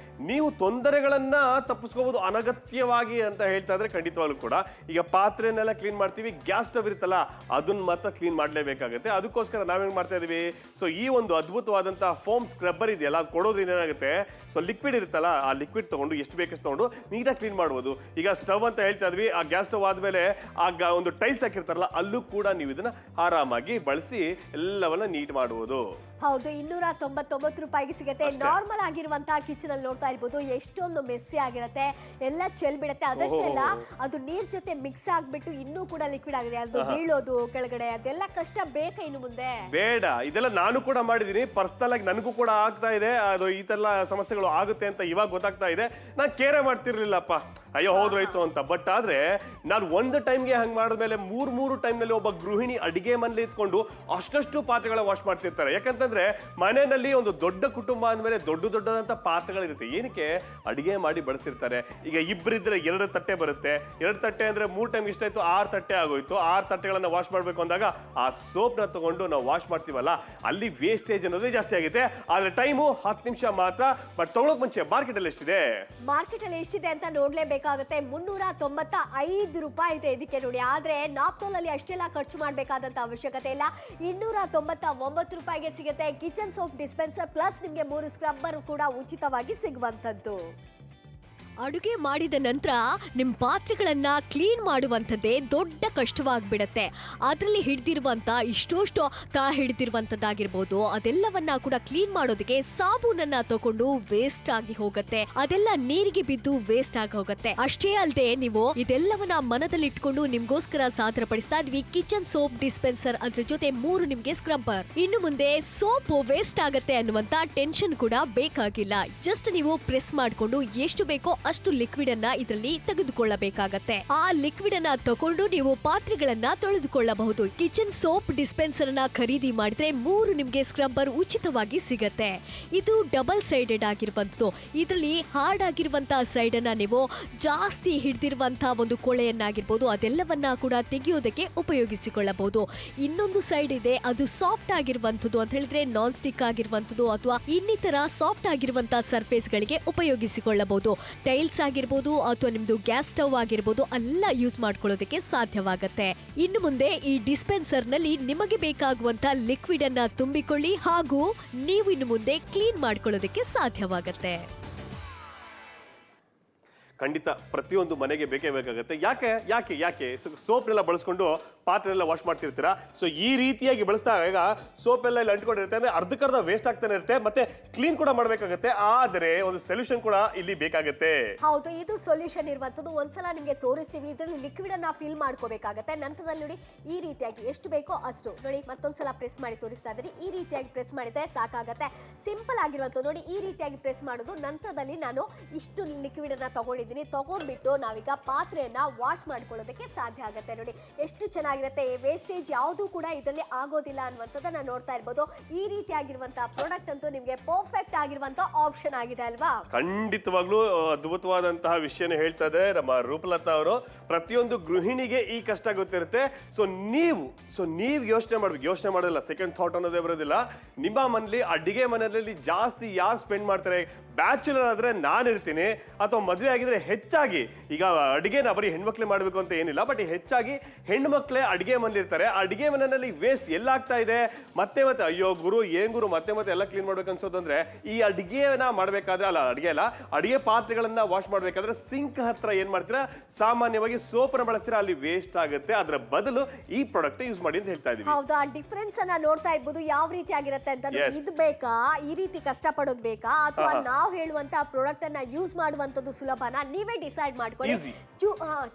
ನೀವು ತೊಂದರೆಗಳನ್ನ ತಪ್ಪಿಸ್ಕೋಬಹುದು ಅನಗತ್ಯವಾಗಿ ಅಂತ ಹೇಳ್ತಾ ಇದ್ರೆ ಖಂಡಿತವಾಗ್ಲೂ ಕೂಡ. ಈಗ ಪಾತ್ರೆನೆಲ್ಲ ಕ್ಲೀನ್ ಮಾಡ್ತೀವಿ, ಗ್ಯಾಸ್ ಸ್ಟವ್ ಇರುತ್ತಲ್ಲ ಅದನ್ನ ಮಾತ್ರ ಕ್ಲೀನ್ ಮಾಡ್ಲೇಬೇಕಾಗುತ್ತೆ. ಅದಕ್ಕೋಸ್ಕರ ನಾವೇನ್ ಮಾಡ್ತಾ ಇದೀವಿ, ಸೊ ಈ ಒಂದು ಅದ್ಭುತವಾದಂತಹ ಫೋಮ್ ಸ್ಕ್ರಬ್ಬರ್ ಇದೆಯಲ್ಲ ಅದು ಕೊಡೋದ್ರಿಂದ ಏನಾಗುತ್ತೆ, ಸೊ ಲಿಕ್ವಿಡ್ ಇರುತ್ತಲ್ಲ ಆ ಲಿಕ್ವಿಡ್ ತಗೊಂಡು ಎಷ್ಟು ಬೇಕಷ್ಟು ತಗೊಂಡು ನೀಟಾಗಿ ಕ್ಲೀನ್ ಮಾಡ್ಬೋದು. ಈಗ ಸ್ಟವ್ ಅಂತ ಹೇಳ್ತಾ ಇದ್ವಿ, ಆ ಗ್ಯಾಸ್ ಸ್ಟವ್ ಆದ್ಮೇಲೆ ಆಗ ಒಂದು ಟೈಲ್ಸ್ ಹಾಕಿರ್ತಾರಲ್ಲ ಅಲ್ಲೂ ಕೂಡ ನೀವು ಇದನ್ನ ಆರಾಮಾಗಿ ಬಳಸಿ ಎಲ್ಲವನ್ನ ನೀಟ್ ಮಾಡುವುದು. ಹೌದು, 299 ರೂಪಾಯಿಗೆ ಸಿಗುತ್ತೆ. ನಾರ್ಮಲ್ ಆಗಿರುವಂತಹ ಕಿಚನ್ ಅಲ್ಲಿ ನೋಡ್ತಾ ಇರ್ಬೋದು ಎಷ್ಟೊಂದು ಮೆಸ್ಸಿ ಆಗಿರುತ್ತೆ, ಎಲ್ಲ ಚೆಲ್ ಬಿಡುತ್ತೆ. ಅದಷ್ಟೇ ಅಲ್ಲ, ಅದು ನೀರ್ ಜೊತೆ ಮಿಕ್ಸ್ ಆಗ್ಬಿಟ್ಟು ಇನ್ನೂ ಕೂಡ ಲಿಕ್ವಿಡ್ ಆಗಿದೆ. ಅದು ಬೀಳೋದು ಕೆಳಗಡೆ ಅದೆಲ್ಲ ಕಷ್ಟ ಬೇಕಾ ಇನ್ನು ಮುಂದೆ? ಬೇಡ, ಇದೆಲ್ಲ ನಾನು ಕೂಡ ಮಾಡಿದೀನಿ. ಪರ್ಸನಲ್ ಆಗಿ ನನಗೂ ಕೂಡ ಆಗ್ತಾ ಇದೆ. ಅದು ಈ ತರ ಸಮಸ್ಯೆಗಳು ಆಗುತ್ತೆ ಅಂತ ಇವಾಗ ಗೊತ್ತಾಗ್ತಾ ಇದೆ. ನಾನು ಕೇರೆ ಮಾಡ್ತಿರ್ಲಿಲ್ಲಪ್ಪ, ಅಯ್ಯೋ ಹೋದ್ರಾಯ್ತು ಅಂತ. ಬಟ್ ಆದ್ರೆ ನಾನು ಒಂದು ಟೈಮ್ಗೆ ಹಂಗ್ ಮಾಡಿದ್ಮೇಲೆ 3 ಟೈಮ್ ನಲ್ಲಿ ಒಬ್ಬ ಗೃಹಿಣಿ ಅಡಿಗೆ ಮನೇಲಿ ಇದ್ಕೊಂಡು ಅಷ್ಟಷ್ಟು ಪಾತ್ರೆಗಳ ವಾಶ್ ಮಾಡ್ತಿರ್ತಾರೆ. ಯಾಕಂತಂದ್ರೆ ಮನೆಯಲ್ಲಿ ಒಂದು ದೊಡ್ಡ ಕುಟುಂಬ ಅಂದ್ಮೇಲೆ ದೊಡ್ಡದಂತ ಪಾತ್ರೆಗಳಿರುತ್ತೆ. ಏನಕ್ಕೆ ಅಡಿಗೆ ಮಾಡಿ ಬಳಸಿರ್ತಾರೆ. ಈಗ ಇಬ್ಬರಿದ್ರೆ 2 ತಟ್ಟೆ ಬರುತ್ತೆ. 2 ತಟ್ಟೆ ಅಂದ್ರೆ 3 ಟೈಮ್ ಇಷ್ಟ ಆಯ್ತು, 6 ತಟ್ಟೆ ಆಗೋಯ್ತು. 6 ತಟ್ಟೆಗಳನ್ನ ವಾಶ್ ಮಾಡ್ಬೇಕು ಅಂದಾಗ ಆ ಸೋಪ್ ನ ತಗೊಂಡು ನಾವು ವಾಶ್ ಮಾಡ್ತೀವಲ್ಲ, ಅಲ್ಲಿ ವೇಸ್ಟೇಜ್ ಅನ್ನೋದೇ ಜಾಸ್ತಿ ಆಗುತ್ತೆ. ಆದ್ರೆ ಟೈಮು 10 ನಿಮಿಷ ಮಾತ್ರ. ಬಟ್ ತಗೊಳಕ್ ಮುಂಚೆ ಮಾರ್ಕೆಟ್ ಅಲ್ಲಿ ಎಷ್ಟಿದೆ, ಮಾರ್ಕೆಟ್ ಅಲ್ಲಿ ಎಷ್ಟಿದೆ ಅಂತ ನೋಡ್ಲೇಬೇಕಾಗುತ್ತೆ. 395 ರೂಪಾಯಿ ಇದೆ ಇದಕ್ಕೆ ನೋಡಿ. ಆದ್ರೆ ನಾಪ್ತೋಲ್ ಅಲ್ಲಿ ಅಷ್ಟೆಲ್ಲ ಖರ್ಚು ಮಾಡ್ಬೇಕಾದಂತ ಅವಶ್ಯಕತೆ ಇಲ್ಲ. 299 ರೂಪಾಯಿಗೆ ಸಿಗುತ್ತೆ ಕಿಚನ್ ಸೋಪ್ ಡಿಸ್ಪೆನ್ಸರ್ ಪ್ಲಸ್ ನಿಮ್ಗೆ 3 ಸ್ಕ್ರಬ್ಬರ್ ಕೂಡ ಉಚಿತವಾಗಿ ಸಿಗುವಂತದ್ದು. ಅಡುಗೆ ಮಾಡಿದ ನಂತರ ನಿಮ್ಮ ಪಾತ್ರೆಗಳನ್ನ ಕ್ಲೀನ್ ಮಾಡುವಂಥದ್ದೇ ದೊಡ್ಡ ಕಷ್ಟವಾಗ್ಬಿಡತ್ತೆ. ಅದರಲ್ಲಿ ಹಿಡಿದಿರುವಂತ ಇಷ್ಟೋಷ್ಟು ಹಿಡಿದಿರುವಂತದ್ದಾಗಿರ್ಬೋದು ಅದೆಲ್ಲವನ್ನ ಕೂಡ ಕ್ಲೀನ್ ಮಾಡೋದಕ್ಕೆ ಸಾಬೂನನ್ನ ತಗೊಂಡು ವೇಸ್ಟ್ ಆಗಿ ಹೋಗುತ್ತೆ. ಅದೆಲ್ಲ ನೀರಿಗೆ ಬಿದ್ದು ವೇಸ್ಟ್ ಆಗಿ ಹೋಗುತ್ತೆ. ಅಷ್ಟೇ ಅಲ್ಲದೆ ನೀವು ಇದೆಲ್ಲವನ್ನ ಮನದಲ್ಲಿಟ್ಕೊಂಡು ನಿಮ್ಗೋಸ್ಕರ ಸಾದರಪಡಿಸ್ತಾ ಇದ್ವಿ ಕಿಚನ್ ಸೋಪ್ ಡಿಸ್ಪೆನ್ಸರ್, ಅದ್ರ ಜೊತೆ 3 ನಿಮ್ಗೆ ಸ್ಕ್ರಬ್ಬರ್. ಇನ್ನು ಮುಂದೆ ಸೋಪ್ ವೇಸ್ಟ್ ಆಗತ್ತೆ ಅನ್ನುವಂತ ಟೆನ್ಷನ್ ಕೂಡ ಬೇಕಾಗಿಲ್ಲ. ಜಸ್ಟ್ ನೀವು ಪ್ರೆಸ್ ಮಾಡ್ಕೊಂಡು ಎಷ್ಟು ಬೇಕೋ ಅಷ್ಟು ಲಿಕ್ವಿಡ್ ಅನ್ನ ಇದರಲ್ಲಿ ತೆಗೆದುಕೊಳ್ಳಬೇಕಾಗತ್ತೆ. ಆ ಲಿಕ್ವಿಡ್ ಅನ್ನ ತಗೊಂಡು ನೀವು ಪಾತ್ರೆಗಳನ್ನ ತೊಳೆದುಕೊಳ್ಳಬಹುದು. ಕಿಚನ್ ಸೋಪ್ ಡಿಸ್ಪೆನ್ಸರ್ ಅನ್ನ ಖರೀದಿ ಮಾಡಿದ್ರೆ 3 ನಿಮ್ಗೆ ಸ್ಕ್ರಬ್ಬರ್ ಉಚಿತವಾಗಿ ಸಿಗತ್ತೆ. ಇದು ಡಬಲ್ ಸೈಡೆಡ್ ಆಗಿರುವಂತದ್ದು. ಇದರಲ್ಲಿ ಹಾರ್ಡ್ ಆಗಿರುವಂತಹ ಸೈಡ್ ಅನ್ನ ನೀವು ಜಾಸ್ತಿ ಹಿಡಿದಿರುವಂತಹ ಒಂದು ಕೊಳೆಯನ್ನಾಗಿರ್ಬೋದು ಅದೆಲ್ಲವನ್ನ ಕೂಡ ತೆಗೆಯೋದಕ್ಕೆ ಉಪಯೋಗಿಸಿಕೊಳ್ಳಬಹುದು. ಇನ್ನೊಂದು ಸೈಡ್ ಇದೆ, ಅದು ಸಾಫ್ಟ್ ಆಗಿರುವಂತದ್ದು ಅಂತ ಹೇಳಿದ್ರೆ ನಾನ್ ಸ್ಟಿಕ್ ಆಗಿರುವಂತದ್ದು ಅಥವಾ ಇನ್ನಿತರ ಸಾಫ್ಟ್ ಆಗಿರುವಂತಹ ಸರ್ಫೇಸ್ ಗಳಿಗೆ ಉಪಯೋಗಿಸಿಕೊಳ್ಳಬಹುದು. ಟೈಲ್ಸ್ ಆಗಿರ್ಬೋದು ಅಥವಾ ನಿಮ್ದು ಗ್ಯಾಸ್ ಸ್ಟವ್ ಆಗಿರ್ಬೋದು ಎಲ್ಲ ಯೂಸ್ ಮಾಡ್ಕೊಳ್ಳೋದಕ್ಕೆ ಸಾಧ್ಯವಾಗುತ್ತೆ. ಇನ್ನು ಮುಂದೆ ಈ ಡಿಸ್ಪೆನ್ಸರ್ ನಲ್ಲಿ ನಿಮಗೆ ಬೇಕಾಗುವಂತ ಲಿಕ್ವಿಡ್ ಅನ್ನ ತುಂಬಿಕೊಳ್ಳಿ ಹಾಗೂ ನೀವು ಇನ್ನು ಮುಂದೆ ಕ್ಲೀನ್ ಮಾಡ್ಕೊಳ್ಳೋದಕ್ಕೆ ಸಾಧ್ಯವಾಗುತ್ತೆ. ಖಂಡಿತ ಪ್ರತಿಯೊಂದು ಮನೆಗೆ ಬೇಕೇ ಬೇಕಾಗುತ್ತೆ. ಯಾಕೆ ಯಾಕೆ ಯಾಕೆ ಸೋಪ್ನೆಲ್ಲ ಬಳಸ್ಕೊಂಡು ಪಾತ್ರೆ ಎಲ್ಲ ವಾಶ್ ಮಾಡ್ತಿರ್ತೀರಾ. ಸೊ ಈ ರೀತಿಯಾಗಿ ಬಳಸಿದಾಗ ಸೋಪ್ ಎಲ್ಲ ಅಂಟ್ಕೊಂಡಿರುತ್ತೆ, ಅಂದ್ರೆ ಅರ್ಧಕ್ಕರ್ಧ ವೇಸ್ಟ್ ಆಗ್ತಾನೆ ಇರುತ್ತೆ, ಮತ್ತೆ ಕ್ಲೀನ್ ಕೂಡ ಮಾಡಬೇಕಾಗುತ್ತೆ. ಆದರೆ ಒಂದು ಸೊಲ್ಯೂಷನ್ ಕೂಡ ಇಲ್ಲಿ ಬೇಕಾಗುತ್ತೆ. ಹೌದು, ಇದು ಸೊಲ್ಯೂಷನ್ ಇರುವಂತದ್ದು. ಒಂದ್ಸಲ ನಿಮಗೆ ತೋರಿಸ್ತೀವಿ. ಇದರಲ್ಲಿ ಲಿಕ್ವಿಡ್ ಅನ್ನ ಫಿಲ್ ಮಾಡ್ಕೋಬೇಕಾಗತ್ತೆ. ನಂತರದಲ್ಲಿ ನೋಡಿ ಈ ರೀತಿಯಾಗಿ ಎಷ್ಟು ಬೇಕೋ ಅಷ್ಟು ನೋಡಿ ಮತ್ತೊಂದ್ಸಲ ಪ್ರೆಸ್ ಮಾಡಿ ತೋರಿಸ್ತಾ ಇದ್ದೀರಿ. ಈ ರೀತಿಯಾಗಿ ಪ್ರೆಸ್ ಮಾಡಿದ್ರೆ ಸಾಕಾಗತ್ತೆ. ಸಿಂಪಲ್ ಆಗಿರುವಂತದ್ದು ನೋಡಿ, ಈ ರೀತಿಯಾಗಿ ಪ್ರೆಸ್ ಮಾಡೋದು. ನಂತರದಲ್ಲಿ ನಾನು ಇಷ್ಟು ಲಿಕ್ವಿಡ್ ಅನ್ನ ತಗೊಂಡ್ಬಿಟ್ಟು ನಾವೀಗ ಪಾತ್ರೆಯನ್ನ ವಾಶ್ ಮಾಡ್ಕೊಳ್ಳೋದಕ್ಕೆ ಸಾಧ್ಯ ಆಗುತ್ತೆ. ನೋಡಿ ಎಷ್ಟು ಚೆನ್ನಾಗಿರುತ್ತೆ. ವೇಸ್ಟೇಜ್ ಯಾವುದು ಕೂಡ ಇದರಲ್ಲಿ ಆಗೋದಿಲ್ಲ ಅನ್ನುವಂಥದ್ದನ್ನ ನೋಡ್ತಾ ಇರ್ಬೋದು. ಈ ರೀತಿಯಾಗಿರುವಂತಹ ಪ್ರಾಡಕ್ಟ್ ಅಂತೂ ನಿಮಗೆ ಪರ್ಫೆಕ್ಟ್ ಆಗಿರುವಂತಹ ಆಪ್ಷನ್ ಆಗಿದೆ ಅಲ್ವಾ? ಖಂಡಿತವಾಗ್ಲೂ ಅದ್ಭುತವಾದಂತಹ ವಿಷಯನ ಹೇಳ್ತಾ ಇದ್ದಾರೆ ನಮ್ಮ ರೂಪಲತಾ ಅವರು. ಪ್ರತಿಯೊಂದು ಗೃಹಿಣಿಗೆ ಈ ಕಷ್ಟ ಗೊತ್ತಿರುತ್ತೆ. ಸೊ ನೀವು ಯೋಚನೆ ಮಾಡ್ಬೇಕು. ಯೋಚನೆ ಮಾಡೋದಿಲ್ಲ, ಸೆಕೆಂಡ್ ಥಾಟ್ ಅನ್ನೋದೇ ಬರೋದಿಲ್ಲ. ನಿಮ್ಮ ಮನೇಲಿ ಅಡಿಗೆ ಮನೆಯಲ್ಲಿ ಜಾಸ್ತಿ ಯಾರು ಸ್ಪೆಂಡ್ ಮಾಡ್ತಾರೆ? ಬ್ಯಾಚುಲರ್ ಆದ್ರೆ ನಾನು ಇರ್ತೀನಿ, ಅಥವಾ ಮದುವೆ ಆಗಿದ್ರೆ ಹೆಚ್ಚಾಗಿ ಈಗ ಅಡಿಗೆನ ಬರೀ ಹೆಣ್ಮಕ್ಳೇ ಮಾಡ್ಬೇಕು ಅಂತ ಏನಿಲ್ಲ, ಬಟ್ ಹೆಚ್ಚಾಗಿ ಹೆಣ್ಮಕ್ಳೇ ಅಡಿಗೆ ಮನೇಲಿ ಇರ್ತಾರೆ. ಅಡಿಗೆ ಮನೆಯಲ್ಲಿ ವೇಸ್ಟ್ ಎಲ್ಲ ಆಗ್ತಾ ಇದೆ. ಮತ್ತೆ ಅಯ್ಯೋ ಗುರು ಏನ್ ಗುರು ಮತ್ತೆ ಎಲ್ಲ ಕ್ಲೀನ್ ಮಾಡ್ಬೇಕು ಅನ್ಸೋದು ಅಂದ್ರೆ ಈ ಅಡಿಗೆನ ಮಾಡ್ಬೇಕಾದ್ರೆ ಅಡಿಗೆ ಪಾತ್ರೆಗಳನ್ನ ವಾಶ್ ಮಾಡ್ಬೇಕಾದ್ರೆ ಸಿಂಕ್ ಹತ್ರ ಏನ್ ಮಾಡ್ತೀರಾ, ಸಾಮಾನ್ಯವಾಗಿ ಸೋಪ್ ನ ಬಳಸ್ತೀರಾ, ಅಲ್ಲಿ ವೇಸ್ಟ್ ಆಗುತ್ತೆ. ಅದರ ಬದಲು ಈ ಪ್ರಾಡಕ್ಟ್ ಯೂಸ್ ಮಾಡಿ ಅಂತ ಹೇಳ್ತಾ ಇದೀವಿ. ಹೌದು, ಆ ಡಿಫರೆನ್ಸ್ ಅನ್ನ ನೋಡ್ತಾ ಇರ್ಬೋದು ಯಾವ ರೀತಿ ಆಗಿರುತ್ತೆ ಅಂತ. ಇದು ಬೇಕಾ, ಈ ರೀತಿ ಕಷ್ಟ ಪಡೋದು ಬೇಕಾ, ಅಥವಾ ನಾವು ಹೇಳುವಂತ ಪ್ರಾಡಕ್ಟ್ ಅನ್ನ ಯೂಸ್ ಮಾಡುವಂತದ್ದು ಸುಲಭನಾ? ನೀವೇ ಡಿಸೈಡ್ ಮಾಡ್ಕೊಳ್ಳಿ.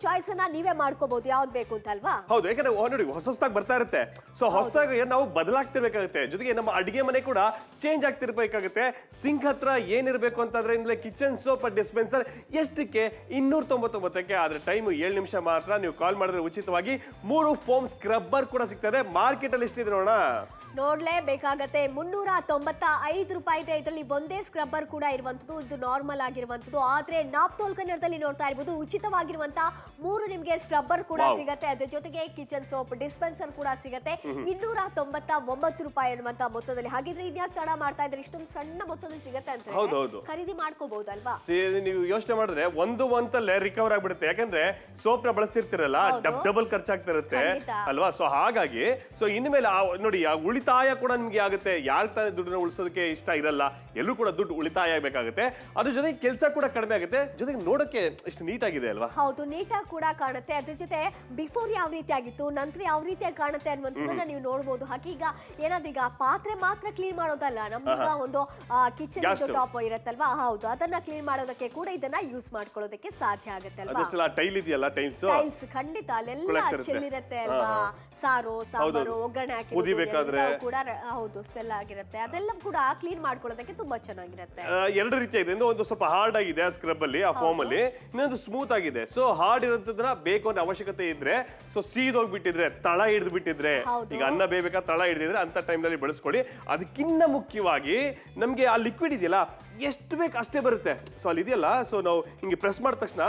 ಚಾಯ್ಸ್ ಅನ್ನ ನೀವೇ ಮಾಡ್ಕೋಬಹುದು ಯಾವ್ದು ಬೇಕು ಅಂತ ಅಲ್ವಾ? ಹೌದು, ಯಾಕಂದ್ರೆ ನೋಡಿ ಹೊಸದಾಗಿ ಬರ್ತಾ ಇರುತ್ತೆ. ಸೊ ಹೊಸದಾಗಿ ನಾವು ಬದಲಾಗ್ತಿರ್ಬೇಕಾಗುತ್ತೆ. ಜೊತೆಗೆ ನಮ್ಮ ಅಡಿಗೆ ಮನೆ ಕೂಡ ಚೇಂಜ್ ಆಗ್ತಿರ್ಬೇಕಾಗುತ್ತೆ. ಸಿಂಕ್ ಹತ್ರ ಏನಿರಬೇಕು ಅಂತಂದ್ರೆ ಕಿಚನ್ ಸೋಪ್ ಡಿಸ್ಪೆನ್ಸರ್ ಎಷ್ಟಕ್ಕೆ 299ಕ್ಕೆ. ಆದ್ರೆ ಟೈಮ್ 7 ನಿಮಿಷ ಮಾತ್ರ. ನೀವು ಕಾಲ್ ಮಾಡಿದ್ರೆ ಉಚಿತವಾಗಿ 3 ಫೋಮ್ ಸ್ಕ್ರಬ್ಬರ್ ಕೂಡ ಸಿಗ್ತದೆ. ಮಾರ್ಕೆಟ್ ಅಲ್ಲಿ ಎಷ್ಟಿದೆ ನೋಡೋಣ. ನೋಡ್ಲೇಬೇಕಾಗತ್ತೆ. 395 ರೂಪಾಯಿ ಇದೆ. ಇದರಲ್ಲಿ ಒಂದೇ ಸ್ಕ್ರಬ್ಬರ್ ಕೂಡ ಇರುವಂತದ್ದು. ಇದು ನಾರ್ಮಲ್ ಆಗಿರುವಂತದ್ದು. ಆದ್ರೆ ನಾಪ್ತೋಲ್ ಕನ್ನಡದಲ್ಲಿ ನೋಡ್ತಾ ಇರ್ಬೋದು ಉಚಿತವಾಗಿರುವಂತ 3 ನಿಮ್ಗೆ ಸ್ಕ್ರಬ್ಬರ್ ಕೂಡ ಸಿಗತ್ತೆ. ಅದ್ರ ಜೊತೆಗೆ ಕಿಚನ್ ಸೋಪ್ ಡಿಸ್ಪೆನ್ಸರ್ ಕೂಡ ಸಿಗತ್ತೆ 299 ರೂಪಾಯಿ ಅನ್ನುವಂತ ಮೊತ್ತದಲ್ಲಿ. ಹಾಗಿದ್ರೆ ಇನ್ಯಾಕೆ ತಡ ಮಾಡ್ತಾ ಇದ್ರೆ ಇಷ್ಟೊಂದು ಸಣ್ಣ ಮೊತ್ತದಲ್ಲಿ ಸಿಗತ್ತೆ ಅಂತ ಖರೀದಿ ಮಾಡ್ಕೋಬಹುದಲ್ವಾ? ನೀವು ಯೋಚನೆ ಮಾಡಿದ್ರೆ ಒಂದು ಮಂತಲ್ಲೇ ರಿಕವರ್ ಆಗ್ಬಿಡುತ್ತೆ. ಯಾಕಂದ್ರೆ ಸೋಪ್ ನ ಬಳಸ್ತಿರ್ತಿರಲ್ಲ, ಡಬಲ್ ಖರ್ಚಾಗ್ತಿರುತ್ತೆ ಅಲ್ವಾ? ಸೊ ಹಾಗಾಗಿ ಇನ್ಮೇಲೆ ನೋಡಿ ಉಳಿತಾಯ ಕೂಡ ನಿಮ್ಗೆ ಆಗುತ್ತೆ. ಯಾರ ತಾನೇ ದುಡ್ಡನ್ನ ಉಳಿಸೋದಕ್ಕೆ ಇಷ್ಟ ಇರಲ್ಲ, ಎಲ್ಲರೂ ಕೂಡ ದುಡ್ಡು ಉಳಿತಾಯ ಆಗ್ಬೇಕಾಗುತ್ತೆ. ಅದ್ರ ಜೊತೆಗೆ ಕೆಲಸ ಕೂಡ ಕಡಿಮೆ ಆಗುತ್ತೆ. ಜೊತೆಗೆ ನೋಡಕ್ಕೆ ಎಷ್ಟು ನೀಟ್ ಆಗಿದೆ ಅಲ್ವಾ? ಹೌದು, ನೀಟಾಗಿ ಕೂಡ ಕಾಣುತ್ತೆ. ಅದ್ರ ಜೊತೆ ಬಿಫೋರ್ ಯಾವ ರೀತಿ ಆಗಿತ್ತು, ನಂತರ ಯಾವ ರೀತಿಯಾಗಿ ಕಾಣುತ್ತೆ ಅನ್ನುವಂಥದ್ದನ್ನ ನೀವು ನೋಡಬಹುದು. ಹಾಗೀಗ ಏನಾದ್ರೂ ಈಗ ಪಾತ್ರೆ ಮಾತ್ರ ಕ್ಲೀನ್ ಮಾಡೋದಲ್ಲ, ನಮ್ದೀಗ ಒಂದು ಕಿಚನ್ ಟಾಪ್ ಇರುತ್ತಲ್ವಾ, ಹೌದು, ಅದನ್ನ ಕ್ಲೀನ್ ಮಾಡೋದಕ್ಕೆ ಕೂಡ ಇದನ್ನ ಯೂಸ್ ಮಾಡ್ಕೊಳ್ಳೋದಕ್ಕೆ ಸಾಧ್ಯ ಆಗುತ್ತೆ ಅಲ್ವಾ? ಟೈಲ್ ಇದೆಯಲ್ಲ, ಟೈಲ್ಸ್ ಖಂಡಿತ ಅಲ್ಲೆಲ್ಲ ಚೆಲ್ಲಿರುತ್ತೆ ಅಲ್ವಾ? ಸಾರು ಸಾಂಬಾರು ಒಗ್ಗರಣೆ ಹಾಕಿ ಕೂಡ ಹೌದು ಸ್ಮೆಲ್ ಆಗಿರುತ್ತೆ. ಅದೆಲ್ಲ ಕೂಡ ಕ್ಲೀನ್ ಮಾಡ್ಕೊಳ್ಳೋದಕ್ಕೆ ತುಂಬಾ ಚೆನ್ನಾಗಿರುತ್ತೆ. ಎರಡು ರೀತಿಯಾಗಿದೆ. ಒಂದು ಸ್ವಲ್ಪ ಹಾರ್ಡ್ ಆಗಿದೆ ಸ್ಕ್ರಬ್ ಅಲ್ಲಿ, ಆ ಫೋಮ್ ಅಲ್ಲಿ. ಇನ್ನೊಂದು ಸ್ಮೂತ್ ಆಗಿದೆ. ಸೊ ಹಾರ್ಡ್ ಇರೋದನ್ನ ಬೇಕು ಅನ್ನೋ ಅವಶ್ಯಕತೆ ಇದ್ರೆ, ಸೊ ಸೀದೋಗ್ಬಿಟ್ಟಿದ್ರೆ, ತಳ ಹಿಡಿದು ಬಿಟ್ಟಿದ್ರೆ, ಈಗ ಅನ್ನ ಬೇಬೇಕಾ ತಳ ಹಿಡಿದಿದ್ರೆ ಅಂತ ಟೈಮ್ ನಲ್ಲಿ ಬಳಸ್ಕೊಳ್ಳಿ. ಅದಕ್ಕಿಂತ ಮುಖ್ಯವಾಗಿ ನಮ್ಗೆ ಆ ಲಿಕ್ವಿಡ್ ಇದೆಯಲ್ಲ, ಎಷ್ಟು ಬೇಕು ಅಷ್ಟೇ ಬರುತ್ತೆ. ಸೊ ಅಲ್ಲಿ ಇದೆಯಲ್ಲ, ಸೊ ನಾವು ಹಿಂಗೆ ಪ್ರೆಸ್ ಮಾಡಿದ ತಕ್ಷಣ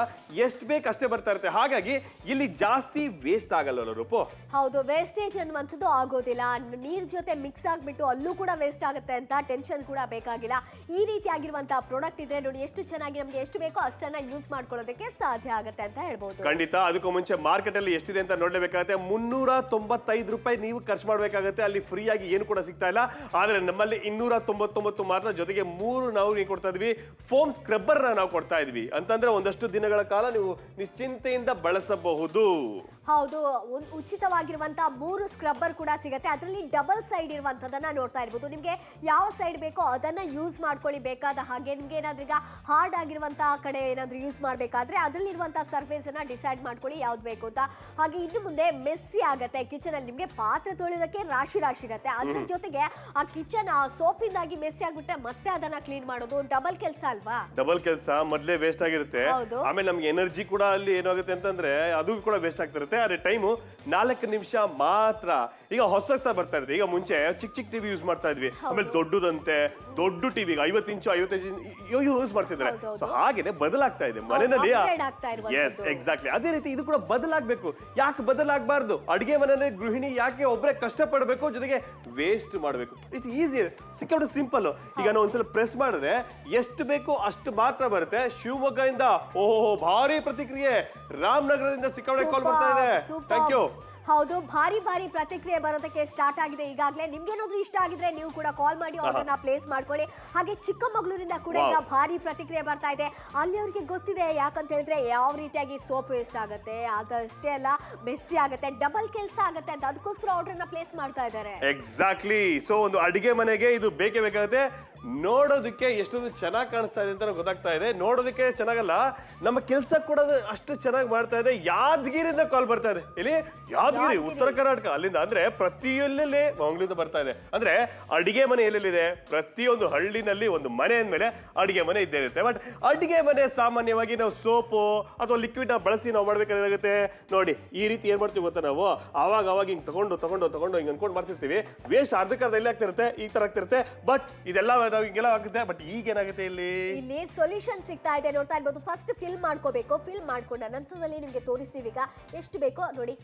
ಎಷ್ಟು ಬೇಕು ಅಷ್ಟೇ ಬರ್ತಾ ಇರುತ್ತೆ. ಹಾಗಾಗಿ ಇಲ್ಲಿ ಜಾಸ್ತಿ ವೇಸ್ಟ್ ಆಗಲ್ಲ ರೂಪು. ಹೌದು, ವೇಸ್ಟೇಜ್ ಅನ್ನುವಂಥದ್ದು ಆಗೋದಿಲ್ಲ. ನೀರ್ ಜೊತೆ ಮಿಕ್ಸ್ ಆಗ್ಬಿಟ್ಟು ಅಲ್ಲೂ ಕೂಡ ವೇಸ್ಟ್ ಆಗುತ್ತೆ ಅಂತ ಟೆನ್ಷನ್ ಕೂಡ ಬೇಕಾಗಿಲ್ಲ. ಈ ರೀತಿ ಆಗಿರುವಂತಹ ಪ್ರಾಡಕ್ಟ್ ಇದ್ರೆ ನೋಡಿ ಎಷ್ಟು ಚೆನ್ನಾಗಿ ನಮ್ಗೆ ಎಷ್ಟು ಬೇಕೋ ಅಷ್ಟನ್ನ ಯೂಸ್ ಮಾಡ್ಕೊಳ್ಳೋದಕ್ಕೆ ಸಾಧ್ಯ ಆಗುತ್ತೆ ಅಂತ ಹೇಳ್ಬೋದು. ಖಂಡಿತ. ಅದಕ್ಕೂ ಮುಂಚೆ ಮಾರ್ಕೆಟ್ ಅಲ್ಲಿ ಎಷ್ಟಿದೆ ಅಂತ ನೋಡ್ಲೇಬೇಕಾಗುತ್ತೆ. 395 ರೂಪಾಯಿ ನೀವು ಖರ್ಚು ಮಾಡ್ಬೇಕಾಗುತ್ತೆ. ಅಲ್ಲಿ ಫ್ರೀ ಆಗಿ ಏನು ಕೂಡ ಸಿಗ್ತಾ ಇಲ್ಲ. ಆದ್ರೆ ನಮ್ಮಲ್ಲಿ 299 ಮಾತ್ರ. ಜೊತೆಗೆ 3 ನಾವು ಕೊಡ್ತಾ ಇದ್ವಿ ಫೋಮ್ ಸ್ಕ್ರಬ್ಬರ್ ನಾವು ಕೊಡ್ತಾ ಇದ್ವಿ. ಅಂತಂದ್ರೆ ಒಂದಷ್ಟು ದಿನಗಳ ಕಾಲ ನೀವು ನಿಶ್ಚಿಂತೆಯಿಂದ ಬಳಸಬಹುದು. ಹೌದು, ಉಚಿತವಾಗಿರುವಂತ 3 ಸ್ಕ್ರಬ್ಬರ್ ಕೂಡ ಸಿಗುತ್ತೆ. ಅದರಲ್ಲಿ ಡಬಲ್ ಸೈಡ್ ಇರುವಂತದನ್ನ ನೋಡ್ತಾ ಇರ್ಬೋದು. ನಿಮ್ಗೆ ಯಾವ ಸೈಡ್ ಬೇಕೋ ಅದನ್ನ ಯೂಸ್ ಮಾಡ್ಕೊಳ್ಳಿ. ಬೇಕಾದ ಹಾಗೆ ನಿಮ್ಗೆ ಏನಾದ್ರೂ ಈಗ ಹಾರ್ಡ್ ಆಗಿರುವಂತಹ ಕಡೆ ಏನಾದ್ರೂ ಯೂಸ್ ಮಾಡ್ಬೇಕಾದ್ರೆ ಅದರಲ್ಲಿರುವಂತಹ ಸರ್ಫೇಸ್ ಅನ್ನ ಡಿಸೈಡ್ ಮಾಡ್ಕೊಳ್ಳಿ ಯಾವ್ದು ಬೇಕು ಅಂತ. ಹಾಗೆ ಇನ್ನು ಮುಂದೆ ಮೆಸ್ಸಿ ಆಗತ್ತೆ ಕಿಚನ್ ಅಲ್ಲಿ. ನಿಮ್ಗೆ ಪಾತ್ರೆ ತೊಳೆಯೋದಕ್ಕೆ ರಾಶಿ ಇರುತ್ತೆ. ಅದ್ರ ಜೊತೆಗೆ ಆ ಕಿಚನ್ ಸೋಪಿಂದಾಗಿ ಮೆಸ್ಸಿ ಆಗ್ಬಿಟ್ಟೆ ಮತ್ತೆ ಅದನ್ನ ಕ್ಲೀನ್ ಮಾಡೋದು ಡಬಲ್ ಕೆಲಸ ಅಲ್ವಾ? ಡಬಲ್ ಕೆಲಸ, ಮೊದಲೇ ವೇಸ್ಟ್ ಆಗಿರುತ್ತೆ. ಆಮೇಲೆ ನಮ್ಗೆ ಎನರ್ಜಿ ಕೂಡ ಅಲ್ಲಿ ಏನಾಗುತ್ತೆ ಅಂತಂದ್ರೆ ಅದು ಕೂಡ ವೇಸ್ಟ್ ಆಗ್ತಿರುತ್ತೆ. ಆದ್ರೆ ಟೈಮು 4 ನಿಮಿಷ ಮಾತ್ರ. ಈಗ ಹೊಸದಾಗ್ತಾ ಬರ್ತಾ ಇರುತ್ತೆ. ಈಗ ಮುಂಚೆ ಚಿಕ್ಕ ಟಿವಿ ಯೂಸ್ ಮಾಡ್ತಾ ಇದ್ವಿ, ಆಮೇಲೆ ದೊಡ್ಡದಂತೆ ದೊಡ್ಡ ಟಿವಿ 50 ಇಂಚು 55 ಯೂಸ್ ಮಾಡ್ತಿದ್ದಾರೆ. ಸೊ ಹಾಗೇನೆ ಬದಲಾಗ್ತಾ ಇದೆ ಮನೆಯಲ್ಲಿ. ಎಸ್, ಎಕ್ಸಾಕ್ಟ್ಲಿ ಅದೇ ರೀತಿ ಇದು ಕೂಡ ಬದಲಾಗಬೇಕು. ಯಾಕೆ ಬದಲಾಗಬಾರ್ದು? ಅಡಿಗೆ ಮನೆಯಲ್ಲಿ ಗೃಹಿಣಿ ಯಾಕೆ ಒಬ್ಬರೇ ಕಷ್ಟಪಡಬೇಕು, ಜೊತೆಗೆ ವೇಸ್ಟ್ ಮಾಡಬೇಕು? ಇಟ್ಸ್ ಈಸಿ, ಸಿಕ್ಕಾಪಟ್ಟೆ ಸಿಂಪಲ್. ಈಗ ನಾವು ಒಂದ್ಸಲ ಪ್ರೆಸ್ ಮಾಡಿದ್ರೆ ಎಷ್ಟು ಬೇಕೋ ಅಷ್ಟು ಮಾತ್ರ ಬರುತ್ತೆ. ಶಿವಮೊಗ್ಗದಿಂದ ಓಹೋ ಭಾರಿ ಪ್ರತಿಕ್ರಿಯೆ, ರಾಮನಗರದಿಂದ ಸಿಕ್ಕಾಪಟ್ಟೆ ಕಾಲ್ ಬರ್ತಾ ಇದೆ. Thank you. ಹೌದು, ಭಾರಿ ಪ್ರತಿಕ್ರಿಯೆ ಬರೋದಕ್ಕೆ ಸ್ಟಾರ್ಟ್ ಆಗಿದೆ ಈಗಾಗಲೇ. ನಿಮ್ಗೇನಾದ್ರೂ ಇಷ್ಟ ಆಗಿದ್ರೆ ನೀವು ಕೂಡ ಕಾಲ್ ಮಾಡಿ ಆರ್ಡರ್ನ ಪ್ಲೇಸ್ ಮಾಡ್ಕೊಳ್ಳಿ. ಹಾಗೆ ಚಿಕ್ಕಮಗಳೂರಿಂದ ಕೂಡ ಈಗ ಭಾರಿ ಪ್ರತಿಕ್ರಿಯೆ ಬರ್ತಾ ಇದೆ. ಅಲ್ಲಿ ಅವ್ರಿಗೆ ಗೊತ್ತಿದೆ, ಯಾಕಂತ ಹೇಳಿದ್ರೆ ಯಾವ ರೀತಿಯಾಗಿ ಸೋಪ್ ವೇಸ್ಟ್ ಆಗುತ್ತೆ, ಅದಷ್ಟೇ ಅಲ್ಲ ಮೆಸ್ಸಿ ಆಗುತ್ತೆ, ಡಬಲ್ ಕೆಲಸ ಆಗುತ್ತೆ ಅಂತ ಅದಕ್ಕೋಸ್ಕರ ಆರ್ಡರ್ನ ಪ್ಲೇಸ್ ಮಾಡ್ತಾ ಇದ್ದಾರೆ. ಎಕ್ಸಾಕ್ಟ್ಲಿ. ಸೊ ಒಂದು ಅಡಿಗೆ ಮನೆಗೆ ಇದು ಬೇಕೇ ಬೇಕಾಗುತ್ತೆ. ನೋಡೋದಕ್ಕೆ ಎಷ್ಟೊಂದು ಚೆನ್ನಾಗಿ ಕಾಣಿಸ್ತಾ ಇದೆ ಅಂತ ಗೊತ್ತಾಗ್ತಾ ಇದೆ. ನೋಡೋದಕ್ಕೆ ಚೆನ್ನಾಗಲ್ಲ, ನಮ್ಮ ಕೆಲಸ ಕೂಡ ಅಷ್ಟು ಚೆನ್ನಾಗಿ ಮಾಡ್ತಾ ಇದೆ. ಯಾದಗಿರಿಯಿಂದ ಕಾಲ್ ಬರ್ತಾ ಇದೆ. ಇಲ್ಲಿ ಯಾದಗಿರಿ, ಉತ್ತರ ಕರ್ನಾಟಕ, ಅಲ್ಲಿಂದ. ಅಂದ್ರೆ ಪ್ರತಿಯೊಲ್ಲೇ ಮಂಗಳೂರಿಂದ ಬರ್ತಾ ಇದೆ. ಅಂದ್ರೆ ಅಡಿಗೆ ಮನೆ ಎಲ್ಲೆಲ್ಲಿದೆ? ಪ್ರತಿಯೊಂದು ಹಳ್ಳಿನಲ್ಲಿ ಒಂದು ಮನೆ ಅಂದ್ಮೇಲೆ ಅಡಿಗೆ ಮನೆ ಇದ್ದೇ ಇರುತ್ತೆ. ಬಟ್ ಅಡಿಗೆ ಮನೆ ಸಾಮಾನ್ಯವಾಗಿ ನಾವು ಸೋಪು ಅಥವಾ ಲಿಕ್ವಿಡ್ ಬಳಸಿ ನಾವು ಮಾಡ್ಬೇಕಾಗುತ್ತೆ. ನೋಡಿ ಈ ರೀತಿ ಏನ್ ಮಾಡ್ತೀವಿ ಗೊತ್ತಾ, ನಾವು ಅವಾಗ ಹಿಂಗ್ ತಗೊಂಡು ಹಿಂಗ್ ಅನ್ಕೊಂಡು ಮಾಡ್ತಿರ್ತೀವಿ. ವೇಸ್ಟ್ ಅರ್ಧಕ್ಕರ್ಧ ಎಲ್ಲಿ ಆಗ್ತಿರುತ್ತೆ, ಈ ತರ ಆಗ್ತಿರುತ್ತೆ. ಬಟ್ ಇದೆಲ್ಲ ನಾವು ಹಿಂಗೆಲ್ಲ ಆಗುತ್ತೆ. ಬಟ್ ಈಗ ಏನಾಗುತ್ತೆ, ಇಲ್ಲಿ ಸೊಲ್ಯೂಷನ್ ಸಿಗ್ತಾ ಇದೆ. ನೋಡ್ತಾ ಇರ್ಬೋದು. ಫಸ್ಟ್ ಫಿಲ್ ಮಾಡ್ಕೋಬೇಕು. ಫಿಲ್ ಮಾಡ್ಕೊಂಡ ನಂತರದಲ್ಲಿ ನಿಮ್ಗೆ ತೋರಿಸ್ತೀವಿ ಈಗ ಎಷ್ಟು ಬೇಕೋ ನೋಡಿ.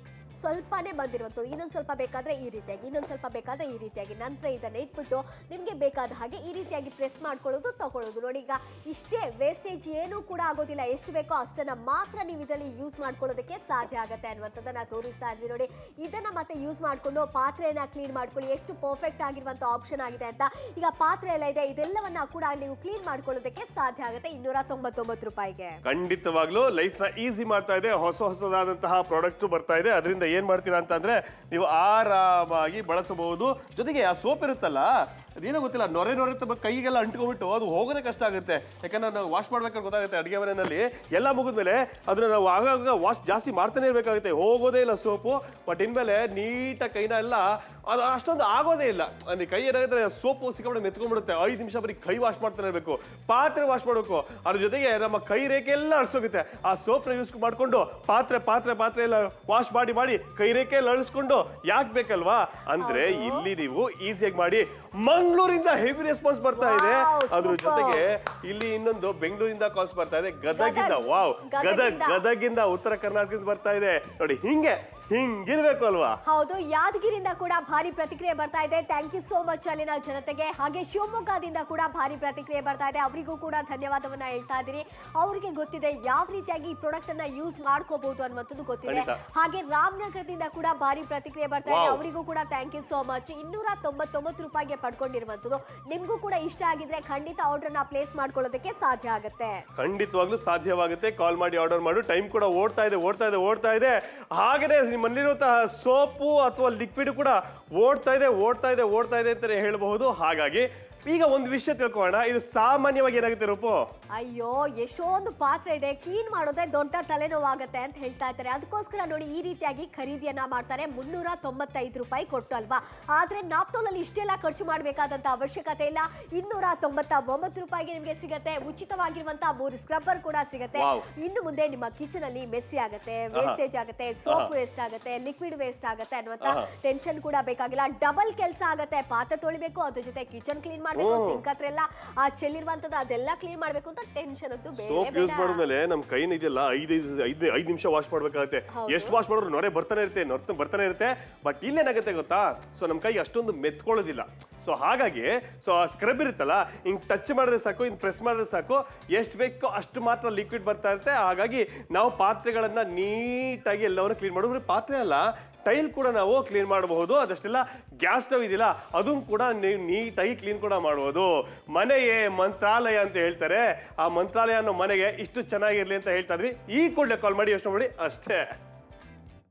ಸ್ವಲ್ಪನೇ ಬಂದಿರುವಂಥದ್ದು. ಇನ್ನೊಂದು ಸ್ವಲ್ಪ ಬೇಕಾದ್ರೆ ಈ ರೀತಿಯಾಗಿ, ಇನ್ನೊಂದು ಸ್ವಲ್ಪ ಬೇಕಾದ್ರೆ ಈ ರೀತಿಯಾಗಿ. ನಂತರ ಇದನ್ನ ಇಟ್ಬಿಟ್ಟು ನಿಮ್ಗೆ ಬೇಕಾದ ಹಾಗೆ ಈ ರೀತಿಯಾಗಿ ಪ್ರೆಸ್ ಮಾಡ್ಕೊಳ್ಳೋದು, ತಗೊಳ್ಳೋದು. ನೋಡಿ ಈಗ ಇಷ್ಟೇ, ವೇಸ್ಟೇಜ್ ಏನೂ ಕೂಡ ಆಗೋದಿಲ್ಲ. ಎಷ್ಟು ಬೇಕೋ ಅಷ್ಟನ್ನ ಮಾತ್ರ ನೀವು ಇದರಲ್ಲಿ ಯೂಸ್ ಮಾಡ್ಕೊಳ್ಳೋದಕ್ಕೆ ಸಾಧ್ಯ ಆಗುತ್ತೆ ಅನ್ನುವಂಥದ್ದನ್ನ ತೋರಿಸ್ತಾ ಇದ್ವಿ. ನೋಡಿ ಇದನ್ನ ಮತ್ತೆ ಯೂಸ್ ಮಾಡ್ಕೊಂಡು ಪಾತ್ರೆಯನ್ನ ಕ್ಲೀನ್ ಮಾಡ್ಕೊಳ್ಳಿ. ಎಷ್ಟು ಪರ್ಫೆಕ್ಟ್ ಆಗಿರುವಂತ ಆಪ್ಷನ್ ಆಗಿದೆ ಅಂತ. ಈಗ ಪಾತ್ರೆ ಎಲ್ಲ ಇದೆ, ಇದೆಲ್ಲವನ್ನ ಕೂಡ ನೀವು ಕ್ಲೀನ್ ಮಾಡ್ಕೊಳ್ಳೋದಕ್ಕೆ ಸಾಧ್ಯ ಆಗುತ್ತೆ 299 ರೂಪಾಯಿಗೆ. ಖಂಡಿತವಾಗ್ಲೂ ಲೈಫ್ ನ ಈಸಿ ಮಾಡ್ತಾ ಇದೆ. ಹೊಸದಾದಂತಹ ಪ್ರಾಡಕ್ಟ್ ಬರ್ತಾ ಇದೆ. ಅದರಿಂದ ಏನ್ ಮಾಡ್ತೀರಾ ಅಂತಂದ್ರೆ ನೀವು ಆರಾಮಾಗಿ ಬಳಸಬಹುದು. ಜೊತೆಗೆ ಆ ಸೋಪ್ ಇರುತ್ತಲ್ಲ, ಅದೇನೋ ಗೊತ್ತಿಲ್ಲ, ನೊರೆ ಕೈಗೆಲ್ಲ ಅಂಟ್ಕೊಂಡ್ಬಿಟ್ಟು ಅದು ಹೋಗೋದೇ ಕಷ್ಟ ಆಗುತ್ತೆ. ಯಾಕಂದ್ರೆ ನಾವು ವಾಶ್ ಮಾಡ್ಬೇಕಾದ್ರೆ ಗೊತ್ತಾಗುತ್ತೆ ಅಡಿಗೆ ಮನೆಯಲ್ಲಿ ಎಲ್ಲ ಮುಗಿದ್ಮೇಲೆ ಅದನ್ನ ನಾವು ಆಗಾಗ ವಾಶ್ ಜಾಸ್ತಿ ಮಾಡ್ತಾನೆ ಇರ್ಬೇಕಾಗುತ್ತೆ. ಹೋಗೋದೇ ಇಲ್ಲ ಸೋಪು. ಬಟ್ ಇನ್ಮೇಲೆ ನೀಟಾಗಿ ಕೈನ ಎಲ್ಲ ಅದು ಅಷ್ಟೊಂದು ಆಗೋದೇ ಇಲ್ಲ. ಅಂದ್ರೆ ಕೈ ಏನಾಗುತ್ತೆ, ಸೋಪು ಸಿಕ್ಕಾಪಟ್ಟೆ ಮೆತ್ಕೊಂಡ್ಬಿಡುತ್ತೆ. 5 ನಿಮಿಷ ಬರೀ ಕೈ ವಾಶ್ ಮಾಡ್ತಾನೆ ಇರಬೇಕು, ಪಾತ್ರೆ ವಾಶ್ ಮಾಡಬೇಕು. ಅದ್ರ ಜೊತೆಗೆ ನಮ್ಮ ಕೈ ರೇಖೆ ಎಲ್ಲ ಅಳಿಸೋಗುತ್ತೆ. ಆ ಸೋಪ್ನ ಯೂಸ್ ಮಾಡ್ಕೊಂಡು ಪಾತ್ರೆ ಎಲ್ಲ ವಾಶ್ ಮಾಡಿ ಕೈ ರೇಖೆ ಎಲ್ಲ ಅಳಿಸ್ಕೊಂಡು ಯಾಕೆ ಬೇಕಲ್ವಾ? ಅಂದ್ರೆ ಇಲ್ಲಿ ನೀವು ಈಸಿಯಾಗಿ ಮಾಡಿ. ಮಂಗಳೂರಿಂದ ಹೆವಿ ರೆಸ್ಪಾನ್ಸ್ ಬರ್ತಾ ಇದೆ. ಅದ್ರ ಜೊತೆಗೆ ಇಲ್ಲಿ ಇನ್ನೊಂದು ಬೆಂಗಳೂರಿಂದ ಕಾಲ್ಸ್ ಬರ್ತಾ ಇದೆ. ಗದಗಿಂದ, ವಾವ್, ಗದಗಿಂದ, ಉತ್ತರ ಕರ್ನಾಟಕದಿಂದ ಬರ್ತಾ ಇದೆ. ನೋಡಿ ಹಿಂಗಿರ್ಬೇಕು ಅಲ್ವಾ? ಹೌದು, ಯಾದಗಿರಿಯಿಂದ ಕೂಡ ಭಾರಿ ಪ್ರತಿಕ್ರಿಯೆ ಬರ್ತಾ ಇದೆ. ಥ್ಯಾಂಕ್ ಯು ಸೋ ಮಚ್ ಅಲ್ಲಿನ ಜನತೆಗೆ. ಹಾಗೆ ಶಿವಮೊಗ್ಗದಿಂದ ಕೂಡ ಭಾರಿ ಪ್ರತಿಕ್ರಿಯೆ ಬರ್ತಾ ಇದೆ. ಅವರಿಗೂ ಕೂಡ ಧನ್ಯವಾದವನ್ನ ಹೇಳ್ತಾ ಇದ್ದೀರಿ. ಅವ್ರಿಗೆ ಗೊತ್ತಿದೆ ಯಾವ ರೀತಿಯಾಗಿ ಈ ಪ್ರಾಡಕ್ಟ್ ಅನ್ನ ಯೂಸ್ ಮಾಡ್ಕೋಬಹುದು ಅನ್ನುವಂಥದ್ದು ಗೊತ್ತಿದೆ. ಹಾಗೆ ರಾಮನಗರದಿಂದ ಕೂಡ ಭಾರಿ ಪ್ರತಿಕ್ರಿಯೆ ಬರ್ತಾ ಇದೆ. ಅವರಿಗೂ ಕೂಡ ಥ್ಯಾಂಕ್ ಯು ಸೋ ಮಚ್. 299 ರೂಪಾಯಿಗೆ ಪಡ್ಕೊಂಡಿರುವಂಥದ್ದು. ನಿಮ್ಗೂ ಕೂಡ ಇಷ್ಟ ಆಗಿದ್ರೆ ಖಂಡಿತ ಆರ್ಡರ್ನ ಪ್ಲೇಸ್ ಮಾಡ್ಕೊಳ್ಳೋದಕ್ಕೆ ಸಾಧ್ಯ ಆಗುತ್ತೆ. ಖಂಡಿತವಾಗ್ಲೂ ಸಾಧ್ಯವಾಗುತ್ತೆ. ಕಾಲ್ ಮಾಡಿ ಆರ್ಡರ್ ಮಾಡು. ಟೈಮ್ ಕೂಡ ಓಡ್ತಾ ಇದೆ. ಹಾಗೇನೆ ನಿಮ್ಮಲ್ಲಿರುವಂತಹ ಸೋಪು ಅಥವಾ ಲಿಕ್ವಿಡ್ ಕೂಡ ಓಡ್ತಾ ಇದೆ ಅಂತಾನೆ ಹೇಳಬಹುದು. ಹಾಗಾಗಿ ಈಗ ಒಂದು ವಿಷಯ ತಿಳ್ಕೊಳ್ಳೋಣ. ಇದು ಸಾಮಾನ್ಯವಾಗಿ ಏನಾಗುತ್ತೆ ರೂಪು? ಅಯ್ಯೋ, ಎಷ್ಟೊಂದು ಪಾತ್ರೆ ಇದೆ, ಕ್ಲೀನ್ ಮಾಡೋದೇ ದೊಡ್ಡ ತಲೆನೋವಾಗುತ್ತೆ ಅಂತ ಹೇಳ್ತಾ ಇದ್ದಾರೆ. ಅದಕ್ಕೋಸ್ಕರ ನೋಡಿ ಈ ರೀತಿಯಾಗಿ ಖರೀದಿಯನ್ನ ಮಾಡ್ತಾರೆ. 395 ರೂಪಾಯಿ ಕೊಟ್ಟು ಅಲ್ವಾ? ಆದ್ರೆ ನಾಪ್ತೋಲಲ್ಲಿ ಇಷ್ಟೆಲ್ಲ ಖರ್ಚು ಮಾಡಬೇಕಾದಂತ ಅವಶ್ಯಕತೆ ಇಲ್ಲ. 299 ರೂಪಾಯಿಗೆ ನಿಮ್ಗೆ ಸಿಗತ್ತೆ. ಉಚಿತವಾಗಿರುವಂತಹ 3 ಸ್ಕ್ರಬ್ಬರ್ ಕೂಡ ಸಿಗತ್ತೆ. ಇನ್ನು ಮುಂದೆ ನಿಮ್ಮ ಕಿಚನ್ ಅಲ್ಲಿ ಮೆಸ್ಸಿ ಆಗುತ್ತೆ, ವೇಸ್ಟೇಜ್ ಆಗುತ್ತೆ, ಸೋಪ್ ವೇಸ್ಟ್ ಆಗುತ್ತೆ, ಲಿಕ್ವಿಡ್ ವೇಸ್ಟ್ ಆಗುತ್ತೆ ಅನ್ನುವಂತ ಟೆನ್ಷನ್ ಕೂಡ ಬೇಕಾಗಿಲ್ಲ. ಡಬಲ್ ಕೆಲಸ ಆಗುತ್ತೆ. ಪಾತ್ರೆ ತೊಳಿಬೇಕು, ಅದ್ರ ಜೊತೆ ಕಿಚನ್ ಕ್ಲೀನ್ ಮಾಡಬೇಕು, ಸಿಂಕ್ ಹತ್ರ ಎಲ್ಲ ಆ ಚೆಲ್ಲಿರುವಂತದ್ದು ಅದೆಲ್ಲ ಕ್ಲೀನ್ ಮಾಡ್ಬೇಕು ಅಂತ ಟೆನ್ಷನ್ ಅಂತೂ ಬೇರೆ. ಸೋಪ್ ಯೂಸ್ ಮಾಡಿದ್ಮೇಲೆ ನಮ್ ಕೈನ ಇದೆಲ್ಲ 5 ನಿಮಿಷ ವಾಶ್ ಮಾಡ್ಬೇಕಾಗುತ್ತೆ. ಎಷ್ಟು ವಾಶ್ ಮಾಡಿದ್ರು ನೊರೆ ಬರ್ತಾನೆ ಇರುತ್ತೆ. ಬಟ್ ಇಲ್ಲೇನಾಗುತ್ತೆ ಗೊತ್ತಾ? ಸೊ ನಮ್ ಕೈ ಅಷ್ಟೊಂದು ಮೆತ್ಕೊಳ್ಳೋದಿಲ್ಲ. ಸೊ ಹಾಗಾಗಿ ಸ್ಕ್ರಬ್ ಇರುತ್ತಲ್ಲ, ಹಿಂಗ್ ಟಚ್ ಮಾಡಿದ್ರೆ ಸಾಕು, ಹಿಂಗ್ ಪ್ರೆಸ್ ಮಾಡಿದ್ರೆ ಸಾಕು, ಎಷ್ಟು ಬೇಕೋ ಅಷ್ಟು ಮಾತ್ರ ಲಿಕ್ವಿಡ್ ಬರ್ತಾ ಇರುತ್ತೆ. ಹಾಗಾಗಿ ನಾವು ಪಾತ್ರೆಗಳನ್ನ ನೀಟಾಗಿ ಎಲ್ಲವನ್ನು ಕ್ಲೀನ್ ಮಾಡೋದು. ಪಾತ್ರೆ ಅಲ್ಲ, ಟೈಲ್ ಕೂಡ ನಾವು ಕ್ಲೀನ್ ಮಾಡಬಹುದು. ಅದಷ್ಟೆಲ್ಲ ಗ್ಯಾಸ್ ಸ್ಟವ್ ಇದೆಯಲ್ಲ, ಅದನ್ನು ಕೂಡ ನೀಟಾಗಿ ಕ್ಲೀನ್ ಕೂಡ ಮಾಡಬಹುದು. ಮನೆಯೇ ಮಂತ್ರಾಲಯ ಅಂತ ಹೇಳ್ತಾರೆ. ಆ ಮಂತ್ರಾಲಯ ಅನ್ನೋ ಮನೆಗೆ ಇಷ್ಟು ಚೆನ್ನಾಗಿರ್ಲಿ ಅಂತ ಹೇಳ್ತಾ ಇದ್ವಿ. ಈ ಕೂಡಲೇ ಕಾಲ್ ಮಾಡಿ ಯೋಚನೆ ಮಾಡಿ ಅಷ್ಟೇ.